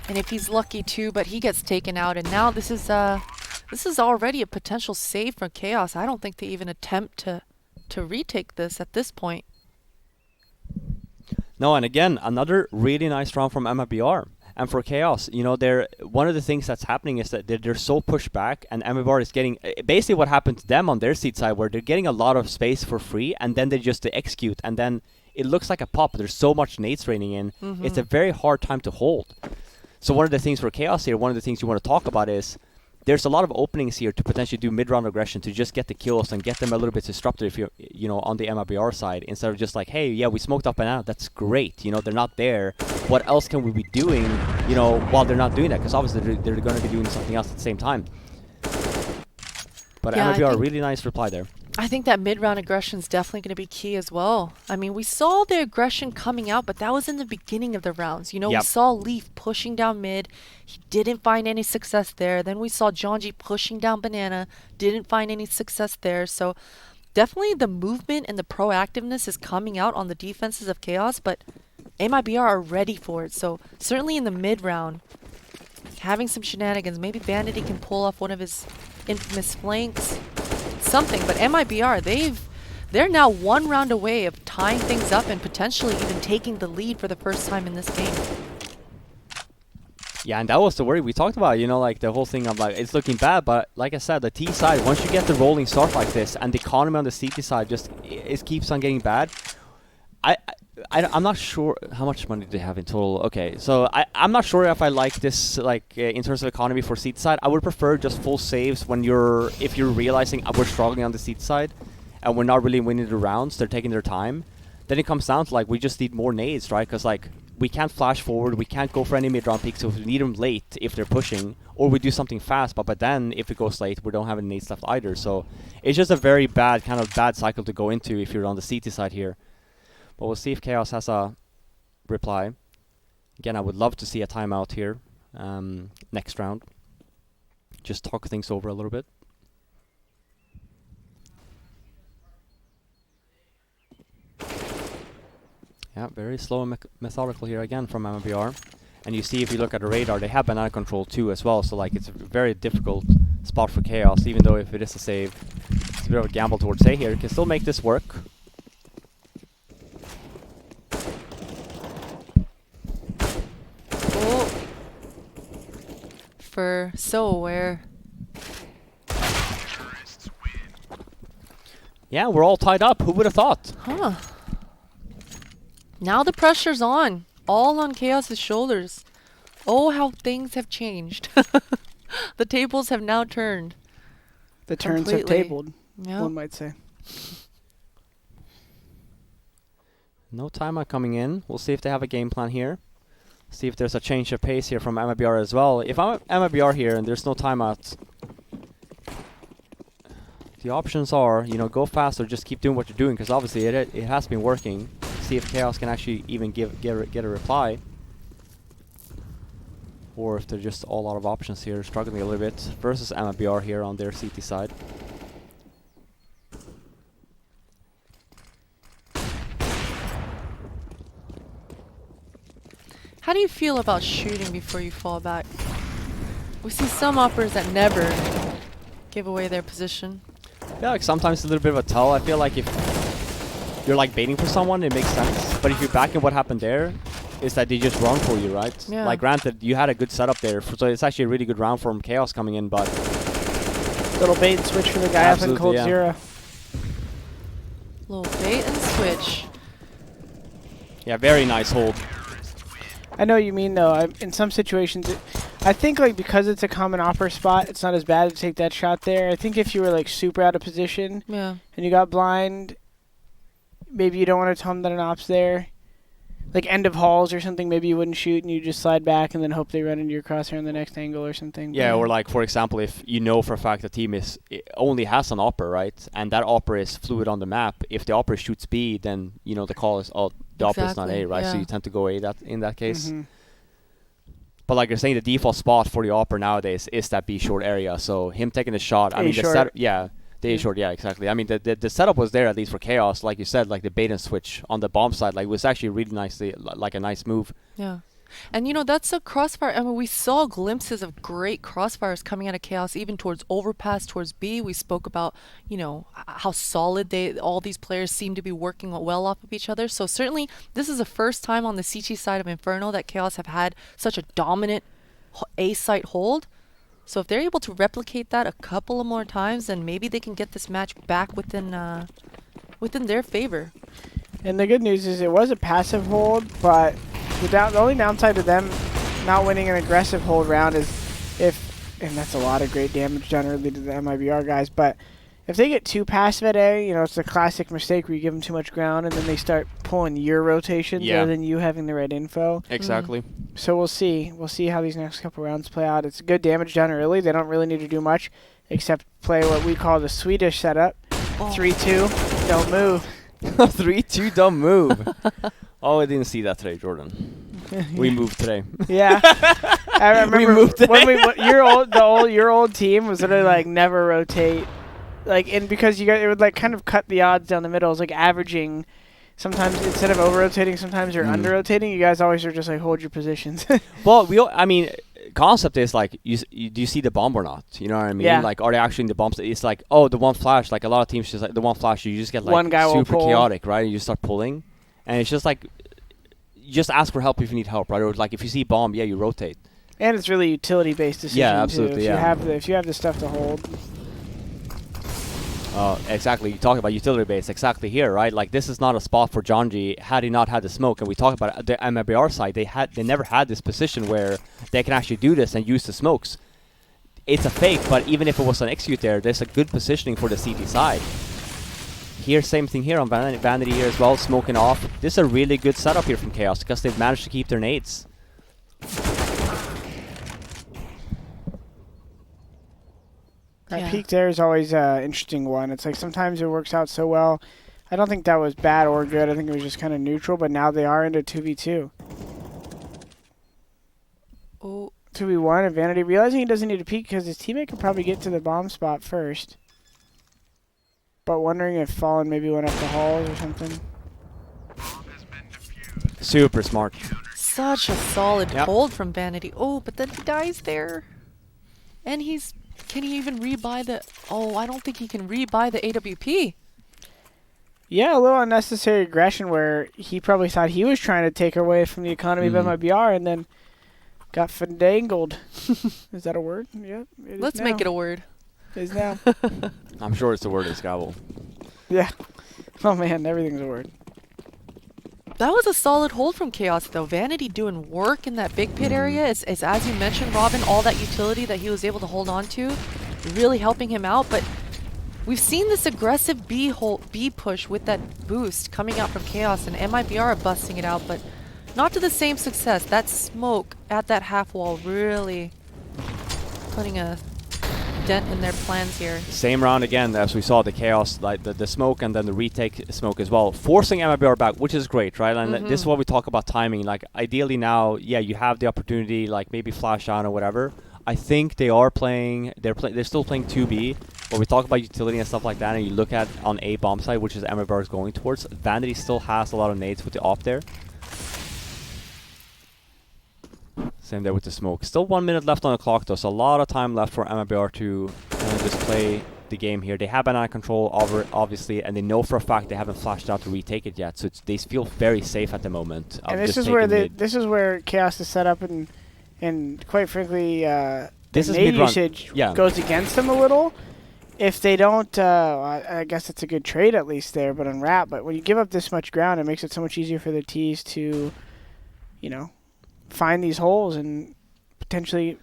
And if he's lucky too, but he gets taken out. And now this is already a potential save for Chaos. I don't think they even attempt to retake this at this point. No, and again, another really nice round from MIBR. And for Chaos, you know, one of the things that's happening is that they're so pushed back, and MIBR is getting basically what happened to them on their seed side, where they're getting a lot of space for free, and then they just execute, and then it looks like a pop. There's so much nades raining in. It's a very hard time to hold. So one of the things for Chaos here, one of the things you want to talk about is there's a lot of openings here to potentially do mid-round aggression to just get the kills and get them a little bit disrupted if you're, you know, on the MIBR side, instead of just like, hey, yeah, we smoked up and out. That's great. You know, they're not there. What else can we be doing, you know, while they're not doing that? Because obviously they're going to be doing something else at the same time. But yeah, MIBR, really nice reply there. I think that mid-round aggression is definitely going to be key as well. I mean, we saw the aggression coming out, but that was in the beginning of the rounds. You know, we saw Leaf pushing down mid. He didn't find any success there. Then we saw Jonji pushing down Banana. Didn't find any success there. So definitely the movement and the proactiveness is coming out on the defenses of Chaos, but MIBR are ready for it. So certainly in the mid-round, having some shenanigans. Maybe Bandity can pull off one of his infamous flanks. Something, but MIBR, they're now one round away of tying things up and potentially even taking the lead for the first time in this game. Yeah, and that was the worry we talked about, you know, like the whole thing of like, it's looking bad, but like I said, the T side, once you get the rolling start like this, and the economy on the CT side just, it keeps on getting bad. I'm not sure how much money they have in total. Okay, so I'm not sure if I like this, like in terms of economy for seat side. I would prefer just full saves when if you're realizing we're struggling on the seat side and we're not really winning the rounds. They're taking their time. Then it comes down to like we just need more nades, right? Because like we can't flash forward, we can't go for any mid round peaks. So if we need them late, if they're pushing, or we do something fast. But then if it goes late, we don't have any nades left either. So it's just a very bad cycle to go into if you're on the CT side here. But we'll see if Chaos has a reply. Again, I would love to see a timeout here next round. Just talk things over a little bit. Yeah, very slow and methodical here again from MIBR. And you see if you look at the radar, they have banana control too as well. So like it's a very difficult spot for Chaos, even though if it is a save, it's a bit of a gamble towards A here. Can still make this work. For so aware. Yeah, we're all tied up. Who would have thought? Huh. Now the pressure's on. All on Chaos's shoulders. Oh, how things have changed. The tables have now turned. The turns have tabled, one might say. No timeout coming in. We'll see if they have a game plan here. See if there's a change of pace here from MIBR as well. If I'm MIBR here and there's no timeout, the options are, you know, go fast or just keep doing what you're doing, because obviously it has been working. See if Chaos can actually even get a reply, or if they're just all out of options here, struggling a little bit versus MIBR here on their CT side. How do you feel about shooting before you fall back? We see some operators that never give away their position. Yeah, like sometimes it's a little bit of a tell. I feel like if you're like baiting for someone, it makes sense. But if you're backing what happened there, is that they just run for you, right? Yeah. Like granted, you had a good setup there, so it's actually a really good round from Chaos coming in, but little bait and switch for the guy up in Cold Zero. Little bait and switch. Yeah, very nice hold. I know what you mean, though. In some situations, I think like because it's a common opera spot, it's not as bad to take that shot there. I think if you were like super out of position and you got blind, maybe you don't want to tell them that an op's there. Like end of halls or something, maybe you wouldn't shoot and you just slide back and then hope they run into your crosshair in the next angle or something. Yeah, or like for example, if you know for a fact the team only has an opera, right, and that opera is fluid on the map. If the opera shoots B, then you know the call is the opera is not A, right? So you tend to go A in that case. But like you're saying, the default spot for the opera nowadays is that B short area. So him taking the shot, I mean, They short, yeah, exactly. I mean, the setup was there at least for Chaos, like you said, like the bait and switch on the bomb side, like was actually really nicely, like a nice move. Yeah. And that's a crossfire. I mean, we saw glimpses of great crossfires coming out of Chaos, even towards Overpass, towards B. We spoke about, how solid all these players seem to be working well off of each other. So certainly, this is the first time on the CT side of Inferno that Chaos have had such a dominant A site hold. So if they're able to replicate that a couple of more times, then maybe they can get this match back within their favor. And the good news is it was a passive hold, but the only downside to them not winning an aggressive hold round is and that's a lot of great damage generally to the MIBR guys, but if they get too passive at A, it's a classic mistake where you give them too much ground and then they start pulling your rotations rather than you having the right info. Exactly. So we'll see. We'll see how these next couple rounds play out. It's good damage generally. They don't really need to do much except play what we call the Swedish setup. 3-2, don't move. 3-2, don't move. Oh, I didn't see that today, Jordan. We moved today. Yeah. I remember we moved today. Your old team was literally like never rotate. Because it would like kind of cut the odds down the middle. It was like averaging. Sometimes instead of over-rotating, sometimes you're under-rotating. You guys always are just like hold your positions. Well, concept is like, do you see the bomb or not? You know what I mean? Yeah. Like, are they actually in the bombs? It's like, oh, the one flash. Like a lot of teams just like the one flash. You just get like one guy super will pull. chaotic, right? You start pulling, and it's just like, you just ask for help if you need help, right? Or like if you see bomb, you rotate. And it's really utility-based decision. Yeah, absolutely. Too. If you have the stuff to hold. Exactly. You talk about utility base exactly here, right? Like this is not a spot for Jonji had he not had the smoke. And we talk about the MIBR side. They never had this position where they can actually do this and use the smokes. It's a fake, but even if it was an execute there, there's a good positioning for the CT side. Here, same thing here on Vanity here as well, smoking off. This is a really good setup here from Chaos because they've managed to keep their nades. That peak there is always an interesting one. It's like sometimes it works out so well. I don't think that was bad or good. I think it was just kind of neutral, but now they are into 2v2. Oh. 2v1 and Vanity realizing he doesn't need to peek because his teammate could probably get to the bomb spot first. But wondering if Fallen maybe went up the halls or something. Super smart. Such a solid hold from Vanity. Oh, but then he dies there. And can he even rebuy the... Oh, I don't think he can rebuy the AWP. Yeah, a little unnecessary aggression where he probably thought he was trying to take away from the economy of MIBR and then got fandangled. Is that a word? Yeah. Let's make it a word. It is now. I'm sure it's a word in Scrabble. Yeah. Oh, man, everything's a word. That was a solid hold from Chaos, though. Vanity doing work in that big pit area. Is as you mentioned, Robin, all that utility that he was able to hold on to, really helping him out. But we've seen this aggressive B push with that boost coming out from Chaos, and MIBR are busting it out, but not to the same success. That smoke at that half wall really putting a dent in their plans here. Same round again as we saw the Chaos, like the smoke and then the retake smoke as well, forcing MIBR back, which is great, right? And this is what we talk about timing. Like ideally now, you have the opportunity, like maybe flash down or whatever. I think they are playing. They're still playing 2B. When we talk about utility and stuff like that, and you look at on A bomb side, which is MIBR is going towards, Vanity still has a lot of nades with the off there. Same there with the smoke. Still 1 minute left on the clock though, so a lot of time left for MIBR to just play the game here. They have banana control over obviously, and they know for a fact they haven't flashed out to retake it yet, so they feel very safe at the moment. And this is where Chaos is set up, and quite frankly, this is nade usage goes against them a little. If they don't, I guess it's a good trade at least there, but on wrap. But when you give up this much ground, it makes it so much easier for the T's to, find these holes and potentially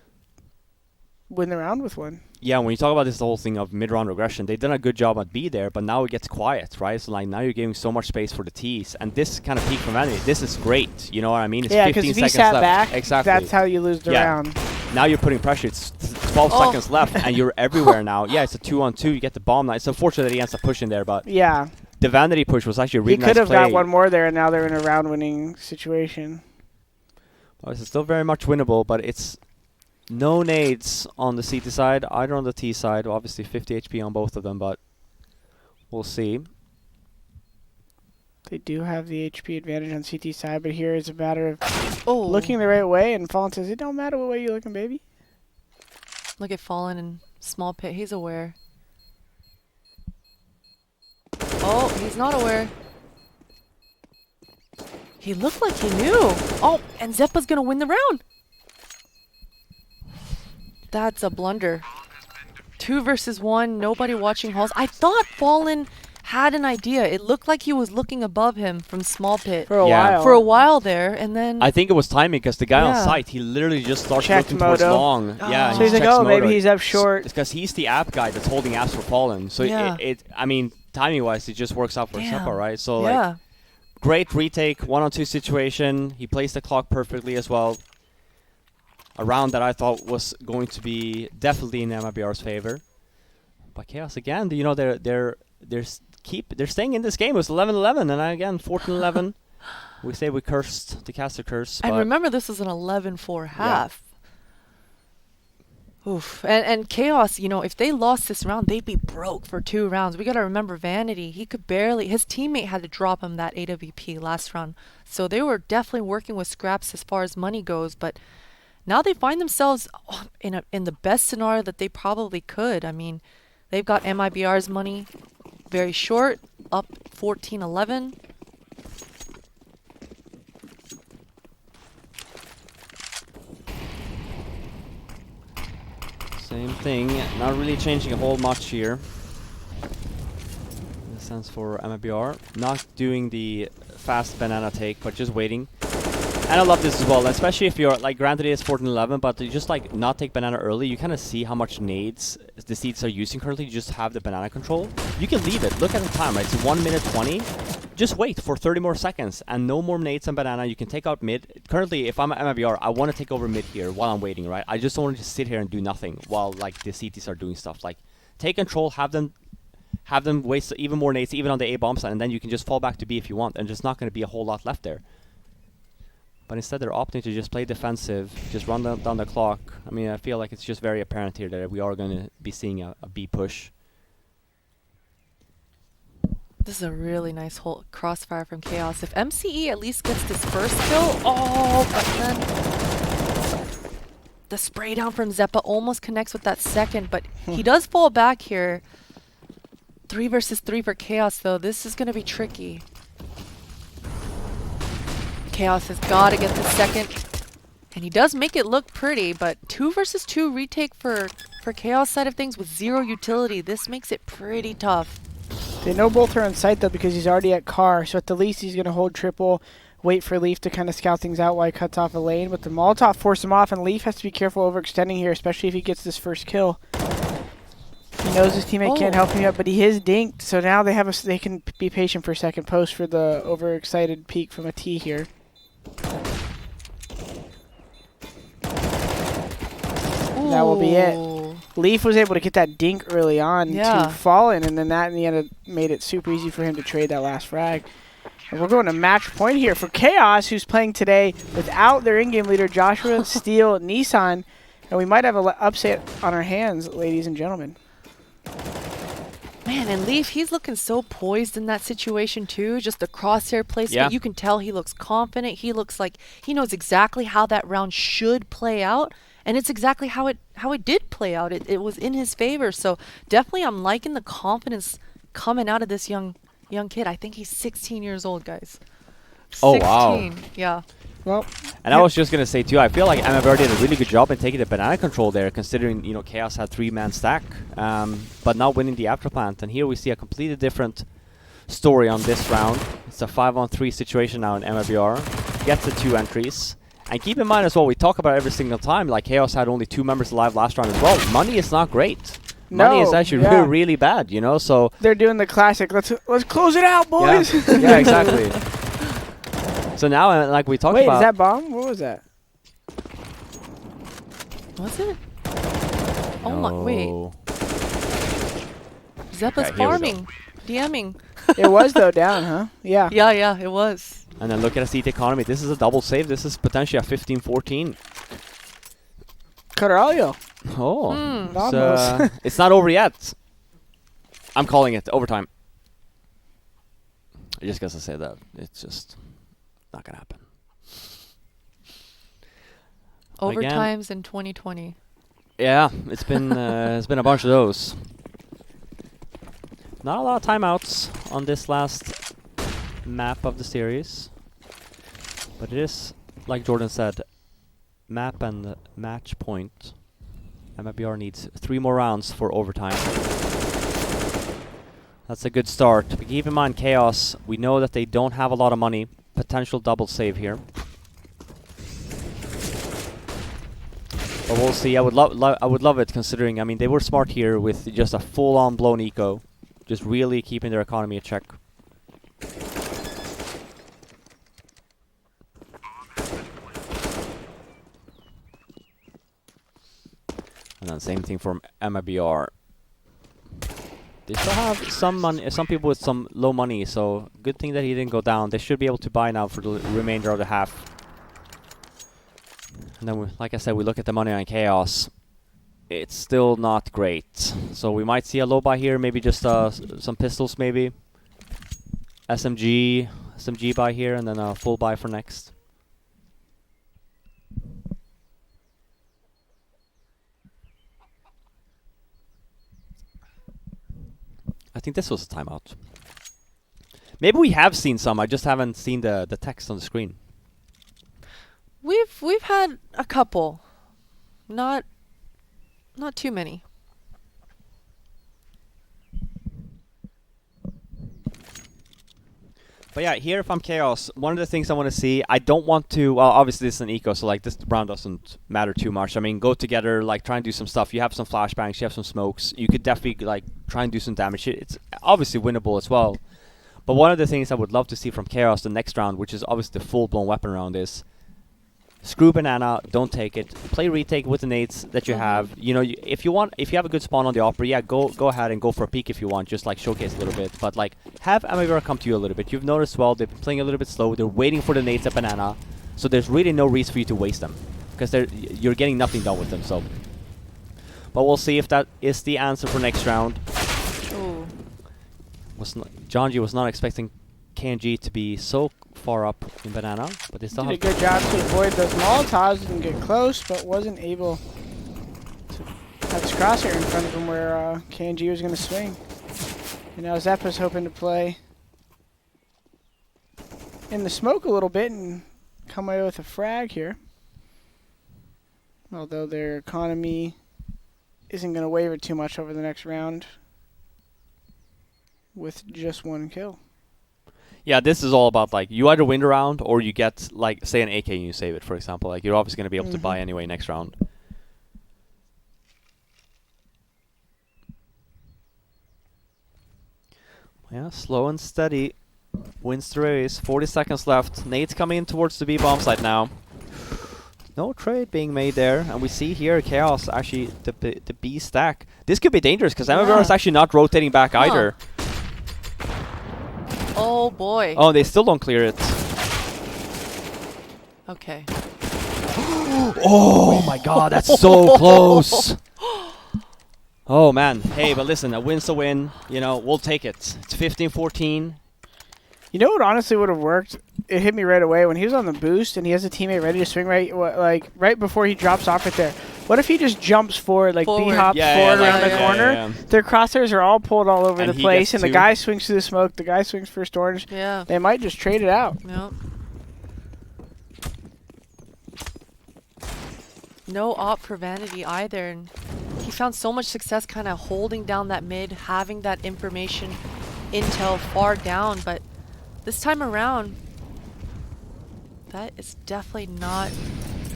win the round with one. Yeah, when you talk about this whole thing of mid-round regression, they've done a good job at B there, but now it gets quiet, right? So like now you're giving so much space for the T's, and this kind of peak from Vanity, this is great. You know what I mean? It's 15 seconds sat left. Back, exactly. That's how you lose the round. Now you're putting pressure. It's 12 seconds left, and you're everywhere now. Yeah, it's a 2-on-2. You get the bomb now. It's unfortunate that he ends up pushing there, but the Vanity push was actually a really nice play. He could have got one more there, and now they're in a round-winning situation. Oh, it's still very much winnable, but it's no nades on the CT side, either on the T side. Obviously 50 HP on both of them, but We'll see. They do have the HP advantage on CT side, but here it's a matter of Oh, looking the right way, and Fallen says, it don't matter what way you're looking, baby. look at Fallen in small pit. He's aware. Oh, he's not aware. He looked like he knew. Oh, and Zeppa's gonna win the round. That's a blunder. 2 versus 1. Nobody watching halls. I thought Fallen had an idea. It looked like he was looking above him from small pit For a Yeah. while. for a while there, and then I think it was timing because the guy on Yeah. site, he literally just started Checked looking towards Moto. long. Yeah, Oh. So he's like, checks oh, maybe Moto. he's up short. It's because he's the app guy that's holding apps for Fallen. So Yeah. I mean, timing-wise, it just works out for Damn. Seppa, right? So like, yeah. great retake, 1-on-2 situation. He placed the clock perfectly as well. A round that I thought was going to be definitely in MIBR's favor. But Chaos again, you know, they're staying in this game. It was 11-11, and again 14-11. We say we cursed the caster curse. And but remember, this was an 11-4 half. Oof. And Chaos, you know, if they lost this round, they'd be broke for 2 rounds. We got to remember Vanity. He could barely, his teammate had to drop him that AWP last round. So they were definitely working with scraps as far as money goes. But now they find themselves in the best scenario that they probably could. I mean, they've got MIBR's money very short, up 14-11. same thing, not really changing a whole much here. In a sense for MIBR, not doing the fast banana take, but just waiting. And I love this as well, especially if you're, like, granted it is 14-11, but you just, like, not take banana early, you kind of see how much nades the seeds are using currently. You just have the banana control. You can leave it. Look at the time, right? It's 1 minute 20. Just wait for 30 more seconds, and no more nades and banana. You can take out mid. Currently, if I'm at MIBR, I want to take over mid here while I'm waiting, right? I just don't want to just sit here and do nothing while, like, the CTs are doing stuff. Like, take control, have them waste even more nades, even on the A bomb side, and then you can just fall back to B if you want, and there's not going to be a whole lot left there. But instead they're opting to just play defensive, just run down the clock. I mean, I feel like it's just very apparent here that we are going to be seeing a B push. This is a really nice whole crossfire from Chaos. If MCE at least gets this first kill, oh, but then the spray down from Zeppa almost connects with that second, but he does fall back here. 3 versus 3 for Chaos, though. This is going to be tricky. Chaos has got to get the second, and he does make it look pretty, but 2 versus 2 retake for Chaos side of things with 0 utility. This makes it pretty tough. They know both are on site, though, because he's already at car, so at the least he's going to hold triple, wait for Leaf to kind of scout things out while he cuts off a lane, but the Molotov force him off, and Leaf has to be careful overextending here, especially if he gets this first kill. He knows his teammate can't help him yet, but he is dinked, so now they can be patient for a second post for the overexcited peek from a T here. That will be it. Ooh. Leaf was able to get that dink early on to Fallen, and then that in the end made it super easy for him to trade that last frag. And we're going to match point here for Chaos, who's playing today without their in-game leader, Joshua, Steele, Nissan. And we might have an upset on our hands, ladies and gentlemen. Man, and Leaf, he's looking so poised in that situation too. Just the crosshair placement. Yeah. You can tell he looks confident. He looks like he knows exactly how that round should play out. And it's exactly how it did play out. It was in his favor. So definitely I'm liking the confidence coming out of this young kid. I think he's 16 years old, guys. 16. Oh, wow. Yeah. Well, And I was just going to say, too, I feel like MIBR did a really good job in taking the banana control there, considering, you know, Chaos had 3-man stack, but not winning the after plant. And here we see a completely different story on this round. It's a 5-on-3 situation now in MIBR. Gets the 2 entries. And keep in mind as well, we talk about every single time, like Chaos had only 2 members alive last round as well. Money is not great. Money is actually really, really bad, you know, so... They're doing the classic, let's close it out, boys! Yeah, yeah, exactly. So now, like we talked about... Wait, is that bomb? What was that? Was it? Oh my, wait. No. Zeppa's Okay, here we farming, DMing. It was, though, down, huh? Yeah. Yeah, it was. And then look at a CT economy. This is a double save. This is potentially a 15-14. Caralho. Oh. Hmm. It's not over yet. I'm calling it overtime. I just gotta say that it's just not gonna happen. Again, Overtimes in 2020. yeah, it's been a bunch of those. Not a lot of timeouts on this last map of the series, but it is, like Jordan said, map and match point. MIBR needs 3 more rounds for overtime. That's a good start. But keep in mind, Chaos, we know that they don't have a lot of money. Potential double save here. But we'll see. I would love it, considering, I mean, they were smart here with just a full-on blown eco. Just really keeping their economy in check. And then same thing from MIBR. They still have some money, some people with some low money, so good thing that he didn't go down. They should be able to buy now for the remainder of the half. And then, like I said, we look at the money on Chaos. It's still not great. So we might see a low buy here, maybe just some pistols maybe. SMG buy here, and then a full buy for next. I think this was a timeout. Maybe we have seen some, I just haven't seen the text on the screen. We've had a couple. Not too many. But yeah, here if I'm Chaos, one of the things I want to see, I don't want to, well, obviously this is an eco, so like this round doesn't matter too much. I mean, go together, like try and do some stuff. You have some flashbangs, you have some smokes. You could definitely like try and do some damage. It's obviously winnable as well. But one of the things I would love to see from Chaos the next round, which is obviously the full-blown weapon round, is screw banana, don't take it. Play retake with the nades that you have. You know, if you have a good spawn on the Opera, yeah, go ahead and go for a peek if you want, just like showcase a little bit. But like, have MIBR come to you a little bit. You've noticed, well, they've been playing a little bit slow. They're waiting for the nades at banana, so there's really no reason for you to waste them, because you're getting nothing done with them. So, but we'll see if that is the answer for next round. Ooh. John G was not expecting KNG to be so far up in banana, but they still Did have a good job to avoid those Molotovs and get close, but wasn't able to have his crosshair in front of him where KNG was going to swing. And now Zeppa's hoping to play in the smoke a little bit and come away with a frag here. Although their economy isn't going to waver too much over the next round with just 1 kill. Yeah, this is all about, like, you either win the round or you get, like, say an AK and you save it, for example. Like, you're obviously going to be able to buy anyway next round. Yeah, slow and steady wins the race. 40 seconds left. Nate's coming in towards the B bomb site now. No trade being made there, and we see here Chaos actually the B stack. This could be dangerous because MIBR is actually not rotating back either. Oh boy. Oh, they still don't clear it. Okay. Oh my god, that's so close. Oh man. Hey, but listen, a win's a win. You know, we'll take it. It's 15-14. You know what honestly would have worked? It hit me right away when he was on the boost and he has a teammate ready to swing right before he drops off right there. What if he just jumps forward, like B-hops forward around the corner? Their crosshairs are all pulled all over the place, and the guy swings through the smoke, the guy swings first orange. Yeah. They might just trade it out. Yep. No op for Vanity either. And he found so much success kind of holding down that mid, having that information, intel far down, but this time around, that is definitely not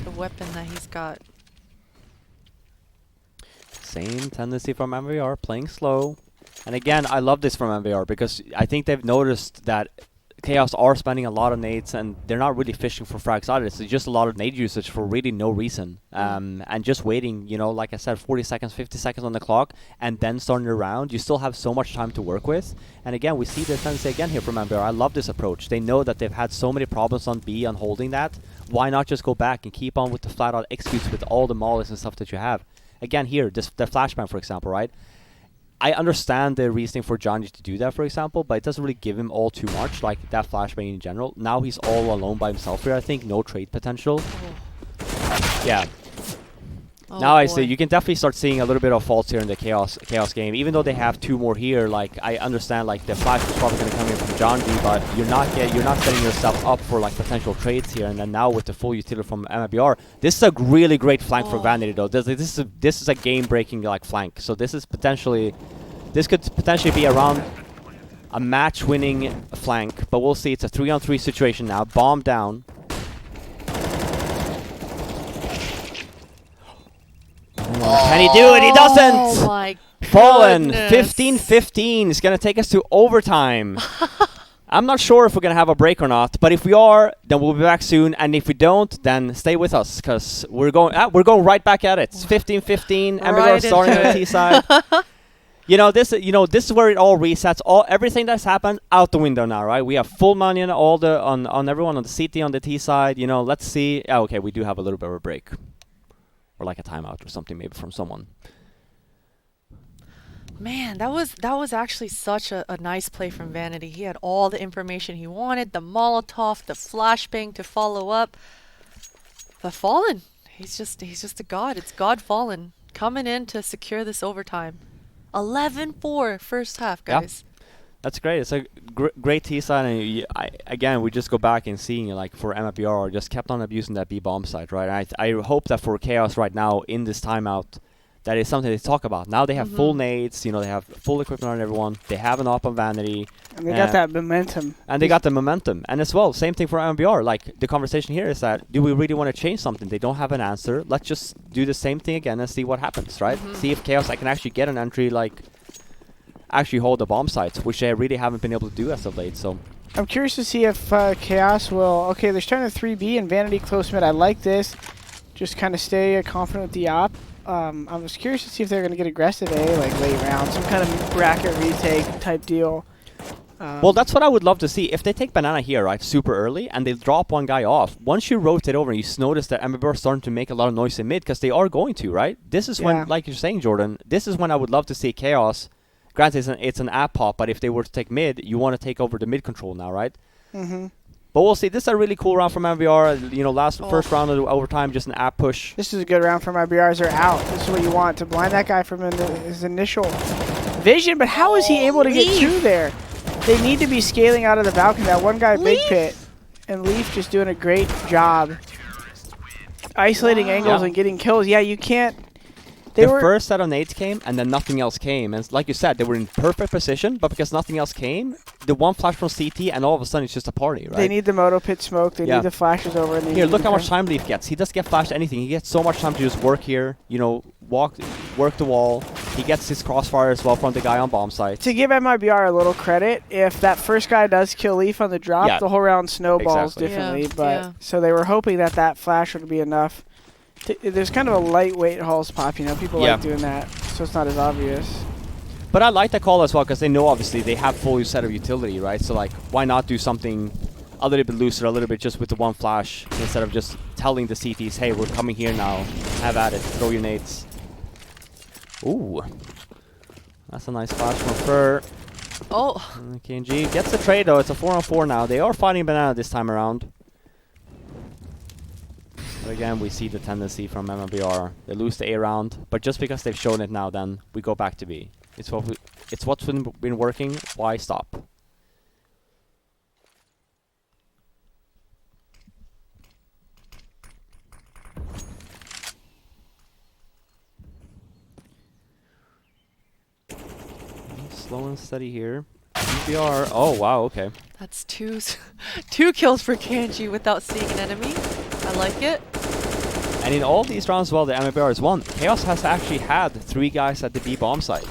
the weapon that he's got. Same tendency from MIBR, playing slow. And again, I love this from MIBR because I think they've noticed that Chaos are spending a lot of nades and they're not really fishing for frags either. It's just a lot of nade usage for really no reason. And just waiting, you know, like I said, 40 seconds, 50 seconds on the clock, and then starting the round. You still have so much time to work with. And again, we see the tendency again here from MIBR. I love this approach. They know that they've had so many problems on B on holding that. Why not just go back and keep on with the flat out executes with all the mollies and stuff that you have? Again, here, the flashbang, for example, right? I understand the reasoning for Johnny to do that, for example, but it doesn't really give him all too much, like that flashbang in general. Now he's all alone by himself here, I think. No trade potential. Oh. Yeah. Oh Now I boy. see you can definitely start seeing a little bit of faults here in the chaos game. Even though they have 2 more here, like I understand like the flash is probably going to come in from John G, but you're not setting yourself up for like potential trades here. And then now with the full utility from MIBR, this is a really great flank for Vanity though. This is a game breaking like flank. So this could potentially be around a match winning flank, but we'll see. It's a 3-on-3 situation now. Bomb down. Can he do it? He doesn't! Oh my Fallen, goodness. 15-15. It's going to take us to overtime. I'm not sure if we're going to have a break or not, but if we are, then we'll be back soon. And if we don't, then stay with us, because we're going right back at it. It's 15-15. Right MIBR starting into on the T side. This is where it all resets. Everything that's happened out the window now, right? We have full money on everyone on the CT on the T side. Let's see. Okay, we do have a little bit of a break. Or like a timeout or something maybe from someone. Man, that was actually such a nice play from Vanity. He had all the information he wanted, the Molotov, the flashbang to follow up. But Fallen, he's just a god. It's God Fallen coming in to secure this overtime. 11-4 first half, guys. Yeah. That's great. It's a great T side, and again, we just go back and seeing like for MIBR, just kept on abusing that B bomb site, right? I hope that for Chaos right now in this timeout, that is something to talk about. Now they have full nades, they have full equipment on everyone. They have an op on Vanity, and they got that momentum. And they got the momentum, and as well, same thing for MIBR. Like the conversation here is that do we really want to change something? They don't have an answer. Let's just do the same thing again and see what happens, right? See if Chaos I can actually get an entry like. Actually hold the bomb sites, which they really haven't been able to do as of late. So I'm curious to see if Chaos will. Okay, they're starting to 3B and Vanity close mid. I like this. Just kind of stay confident with the op. I was curious to see if they're going to get aggressive, like late round, some kind of bracket retake type deal. Well, that's what I would love to see. If they take banana here, right, super early, and they drop one guy off, once you rotate over, you notice that MIBR are starting to make a lot of noise in mid, because they are going to, right? This is when, like you're saying, Jordan, this is when I would love to see Chaos. Granted, it's an app pop, but if they were to take mid, you want to take over the mid control now, right? Mm-hmm. But we'll see. This is a really cool round from MIBR. First round of the overtime, just an app push. This is a good round for MIBRs. They're out. This is what you want, to blind that guy from his initial vision. But how is he able to get two there? They need to be scaling out of the balcony. That one guy, Big Pit, and Leaf just doing a great job. Isolating angles and getting kills. Yeah, you can't. The first set of nades came, and then nothing else came. And like you said, they were in perfect position, but because nothing else came, the one flash from CT, and all of a sudden it's just a party, right? They need the moto pit smoke. They need the flashes over. And here, look how much time Leaf gets. He doesn't get flashed anything. He gets so much time to just work here, work the wall. He gets his crossfire as well from the guy on bomb site. To give MIBR a little credit, if that first guy does kill Leaf on the drop, the whole round snowballs differently. But so they were hoping that flash would be enough. There's kind of a lightweight Hulls pop, people like doing that, so it's not as obvious. But I like that call as well, because they know obviously they have full set of utility, right? So like, why not do something a little bit looser, a little bit just with the one flash, instead of just telling the CTs, hey, we're coming here now, have at it, throw your nades. Ooh, that's a nice flash from Fur. Oh. KNG gets the trade though. It's a 4-on-4 now. They are fighting banana this time around. But again, we see the tendency from MIBR. They lose the A round, but just because they've shown it now, then we go back to B. It's what's been working. Why stop? Slow and steady here. MIBR. Oh wow. Okay. That's two kills for KNG without seeing an enemy. I like it. And in all these rounds, well, the MIBR has won. Chaos has actually had 3 guys at the B bomb site.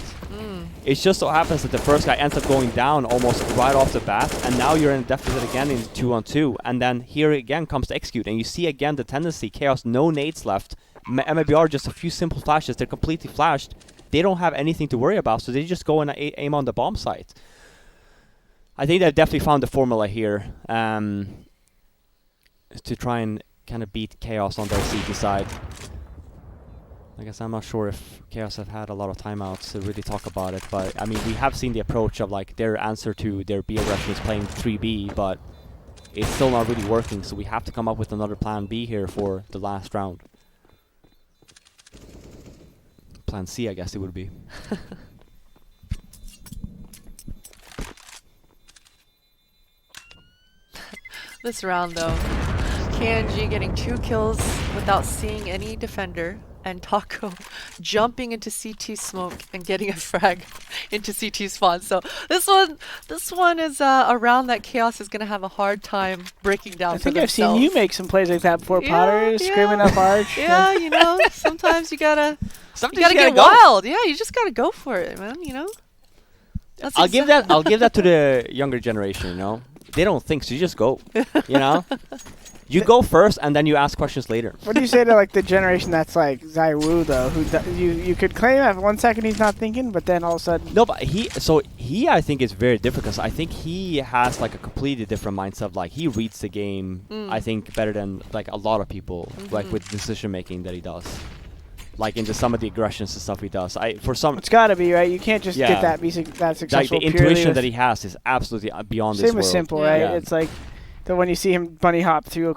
It just so happens that the first guy ends up going down almost right off the bat, and now you're in a deficit again in 2-on-2, and then here again comes to execute, and you see again the tendency. Chaos, no nades left. MIBR, just a few simple flashes. They're completely flashed. They don't have anything to worry about, so they just go and aim on the bomb site. I think they've definitely found the formula here to try and kind of beat Chaos on their CT side. I guess I'm not sure if Chaos have had a lot of timeouts to really talk about it, but I mean, we have seen the approach of like their answer to their B aggression is playing 3B, but it's still not really working, so we have to come up with another plan B here for the last round. Plan C, I guess it would be. This round, though, KNG getting 2 kills without seeing any defender, and Taco jumping into CT smoke and getting a frag into CT spawn. So this one is a round that Chaos is gonna have a hard time breaking down. I for think I've themselves. seen you make some plays like that before, Potter, screaming up arch. Yeah, you know, sometimes you gotta Sometimes get go. wild. Yeah, you just gotta go for it, man. You know. That's I'll give that to the younger generation. You know, they don't think, so you just go. You know. You go first, and then you ask questions later. What do you say to like the generation that's like Zaiwu though, who you could claim at 1 second he's not thinking, but then all of a sudden. No, but he I think is very different because I think he has like a completely different mindset. Of, like he reads the game, I think better than like a lot of people, like with decision making that he does. Like into some of the aggressions and stuff he does. It's got to be right. You can't just get that successful. Like the intuition that he has is absolutely beyond this world. Same with Simple, right? Yeah. It's like. So when you see him bunny hop through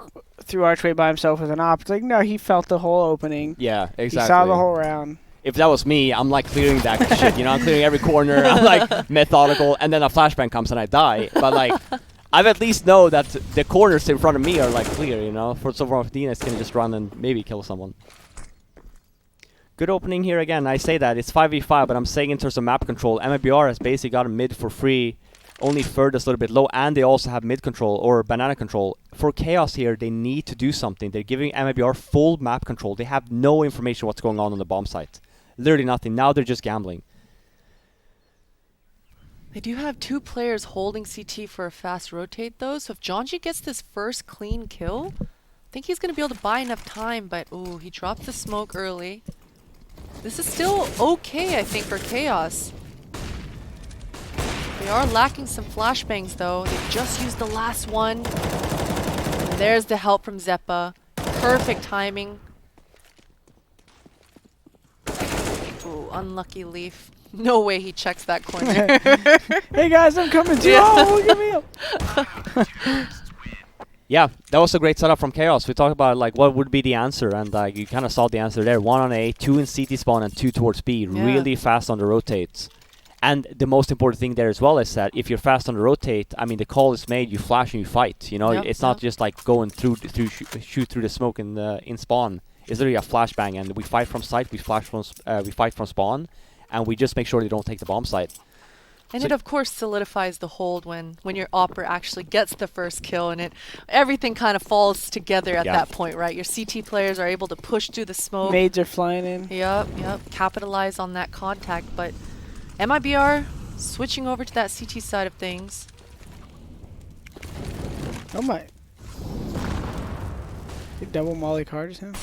archway by himself with an op, it's like, no, he felt the whole opening. Yeah, exactly. He saw the whole round. If that was me, I'm like clearing that shit, you know, I'm clearing every corner, I'm like methodical, and then a flashbang comes and I die. But like, I at least know that the corners in front of me are like clear, you know, so for Dines can just run and maybe kill someone. Good opening here again. I say that, it's 5v5, but I'm saying in terms of map control, MIBR has basically got a mid for free. Only third is a little bit low, and they also have mid control or banana control. For Chaos here, they need to do something. They're giving MIBR full map control. They have no information what's going on the bomb site. Literally nothing. Now they're just gambling. They do have 2 players holding CT for a fast rotate, though. So if Jonji gets this first clean kill, I think he's going to be able to buy enough time. But, ooh, he dropped the smoke early. This is still okay, I think, for Chaos. They are lacking some flashbangs, though. They just used the last one. And there's the help from Zeppa. Perfect timing. Ooh, unlucky Leaf. No way he checks that corner. Hey guys, I'm coming too. Oh, give me up. Yeah, that was a great setup from Chaos. We talked about like what would be the answer, and you kind of saw the answer there. 1 on A, 2 in CT spawn, and 2 towards B. Yeah. Really fast on the rotates. And the most important thing there as well is that if you're fast on the rotate, I mean, the call is made, you flash and you fight. You know, it's not just like going shoot through the smoke in spawn. It's literally a flashbang, and we fight from sight, we fight from spawn, and we just make sure they don't take the bomb site. And so it, of course, solidifies the hold when your Opera actually gets the first kill, and everything kind of falls together at that point, right? Your CT players are able to push through the smoke. Nades are flying in. Yep. Capitalize on that contact, but MIBR switching over to that CT side of things. Oh my. They double molly cars now?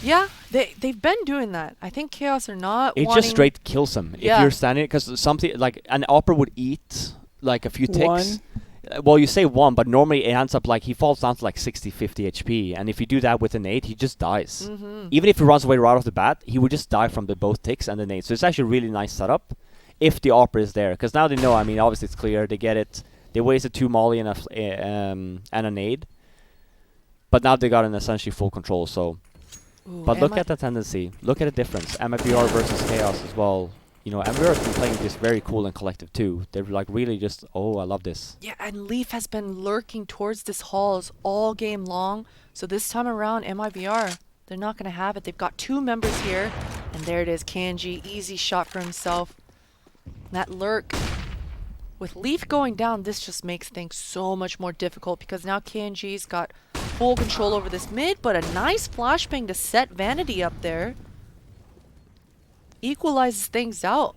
Yeah, they've been doing that. I think Chaos are not It just straight kills him. If you're standing, because something like an Opera would eat like a few ticks. Well, you say 1, but normally it ends up like he falls down to like 60, 50 HP. And if you do that with a nade, he just dies. Even if he runs away right off the bat, he would just die from the both ticks and the nade. So it's actually a really nice setup if the Opera is there. Because now they know, I mean, obviously it's clear. They get it. They wasted 2 molly and a nade. But now they got an essentially full control, so... Ooh, but look at the tendency. Look at the difference. MIBR versus Chaos as well. You know, MIBR has been playing this very cool and collective too. They're like really just, oh, I love this. Yeah, and Leaf has been lurking towards this halls all game long. So this time around, MIBR, they're not going to have it. They've got 2 members here. And there it is, Kanji. Easy shot for himself. That lurk. With Leaf going down, this just makes things so much more difficult because now Kanji's got full control over this mid, but a nice flashbang to set Vanity up there. Equalizes things out.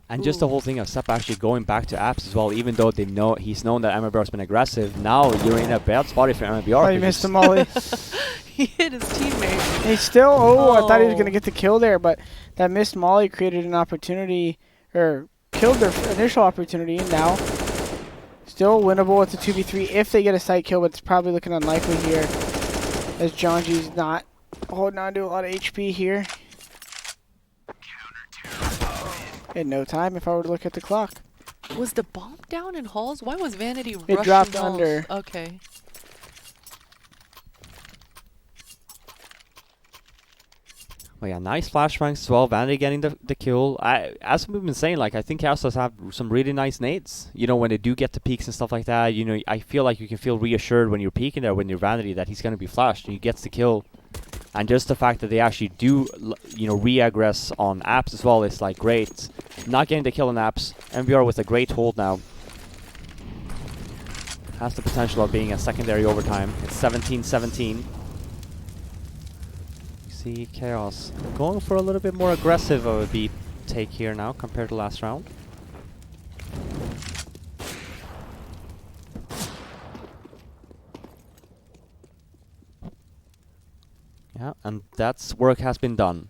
And just the whole thing of Sepp actually going back to apps as well, even though they know he's known that MIBR has been aggressive. Now you're in a bad spot if you're MIBR. Oh, he missed the molly. He hit his teammate. He still, I thought he was going to get the kill there, but that missed molly created an opportunity, or killed their initial opportunity, and now still winnable. It's a 2v3 if they get a site kill, but it's probably looking unlikely here as Jonji's not holding on to a lot of HP here. In no time if I were to look at the clock. Was the bomb down in halls? Why was Vanity rushing It dropped halls? under. Okay. Well, yeah, nice flashbangs as well. Vanity getting the kill. As we've been saying, like I think Chaos does have some really nice nades. You know, when they do get the peaks and stuff like that, you know, I feel like you can feel reassured when you're peeking there when you're Vanity that he's going to be flashed and he gets the kill. And just the fact that they actually do, you know, re-aggress on apps as well is like great. Not getting the kill on apps. MBR with a great hold now. Has the potential of being a secondary overtime. It's 17-17. See Chaos going for a little bit more aggressive of a B take here now compared to last round. Yeah, and that's work has been done.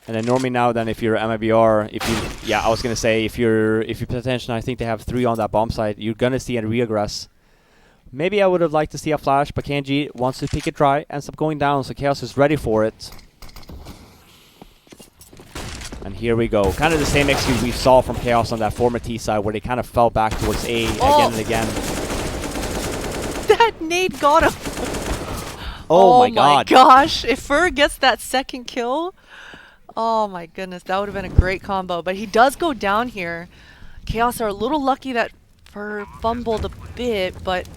And then normally now then if you're MIBR, I was gonna say if you pay attention, I think they have 3 on that bomb site, you're gonna see a re-aggress. Maybe I would have liked to see a flash, but KNG wants to pick it dry, ends up going down, so Chaos is ready for it. And here we go. Kind of the same execute we saw from Chaos on that former T side, where they kind of fell back towards A again and again. That nade got him. Oh my god. Gosh. If Fur gets that second kill, oh my goodness, that would have been a great combo. But he does go down here. Chaos are a little lucky that Fur fumbled a bit, but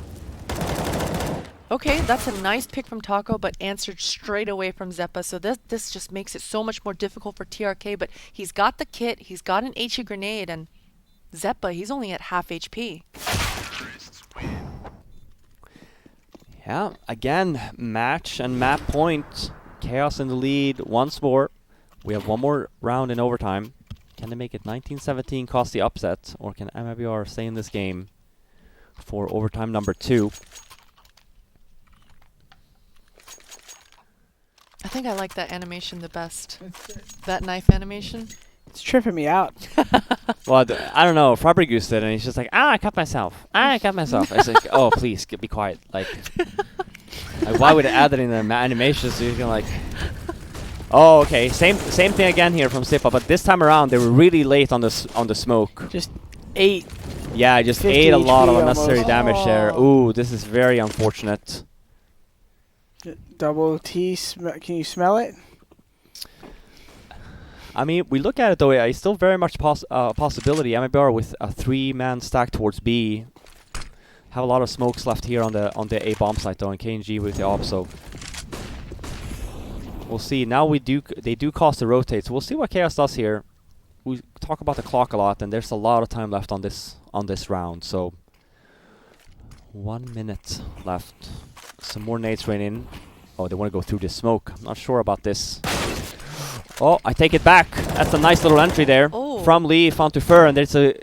okay, that's a nice pick from Taco, but answered straight away from Zeppa. So this just makes it so much more difficult for TRK, but he's got the kit, he's got an HE grenade, and Zeppa, he's only at half HP. Yeah, again, match and map point. Chaos in the lead once more. We have one more round in overtime. Can they make it 19-17, cost the upset, or can MIBR stay in this game for overtime number 2? I think I like that animation the best. That knife animation. It's tripping me out. Well, I don't know. Fabrigus did, and he's just like, I cut myself. I cut myself. It's like, oh, please, be quiet. Like why would it add that in the animation so you can like... Oh, okay. Same thing again here from Sipa, but this time around they were really late on the smoke. Just 8. Yeah, I just 50 ate a lot of HP unnecessary almost. damage there. Ooh, this is very unfortunate. Double T, can you smell it? I mean, we look at it though, it's still very much possibility. MIBR with a 3-man stack towards B. Have a lot of smokes left here on the A bomb site though, and KNG with the op, so we'll see. Now they do cost the rotate, so we'll see what Chaos does here. We talk about the clock a lot, and there's a lot of time left on this round, so 1 minute left. Some more nades rain in. Oh, they want to go through this smoke. I'm not sure about this. Oh, I take it back. That's a nice little entry there. Oh. From Leaf onto Fur, and there's a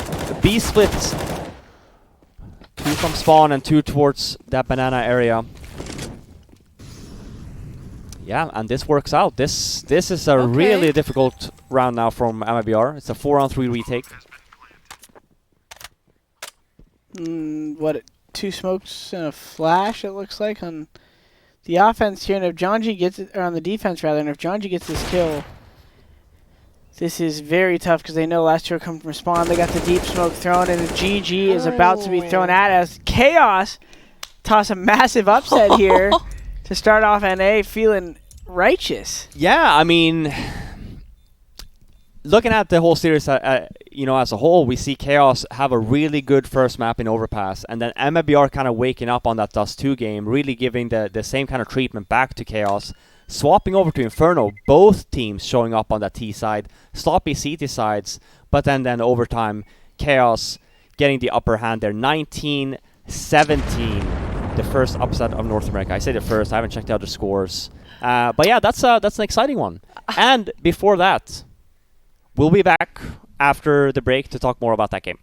B split. 2 from spawn and 2 towards that banana area. Yeah, and this works out. This is a really difficult round now from MIBR. It's a 4-on-3 retake. What, 2 smokes and a flash, it looks like, on the offense here. And if Jonji gets it, or on the defense rather, and if Jonji gets this kill, this is very tough because they know last 2 are coming from spawn. They got the deep smoke thrown, and the GG is about to be thrown at us. Chaos toss a massive upset here to start off NA feeling righteous. Yeah, I mean, looking at the whole series, you know, as a whole, we see Chaos have a really good first map in Overpass, and then MIBR kind of waking up on that Dust 2 game, really giving the same kind of treatment back to Chaos, swapping over to Inferno, both teams showing up on that T side, sloppy CT sides, but then overtime, Chaos getting the upper hand there, 19-17, the first upset of North America. I say the first, I haven't checked out the scores. But yeah, that's an exciting one. And before that, we'll be back after the break to talk more about that game.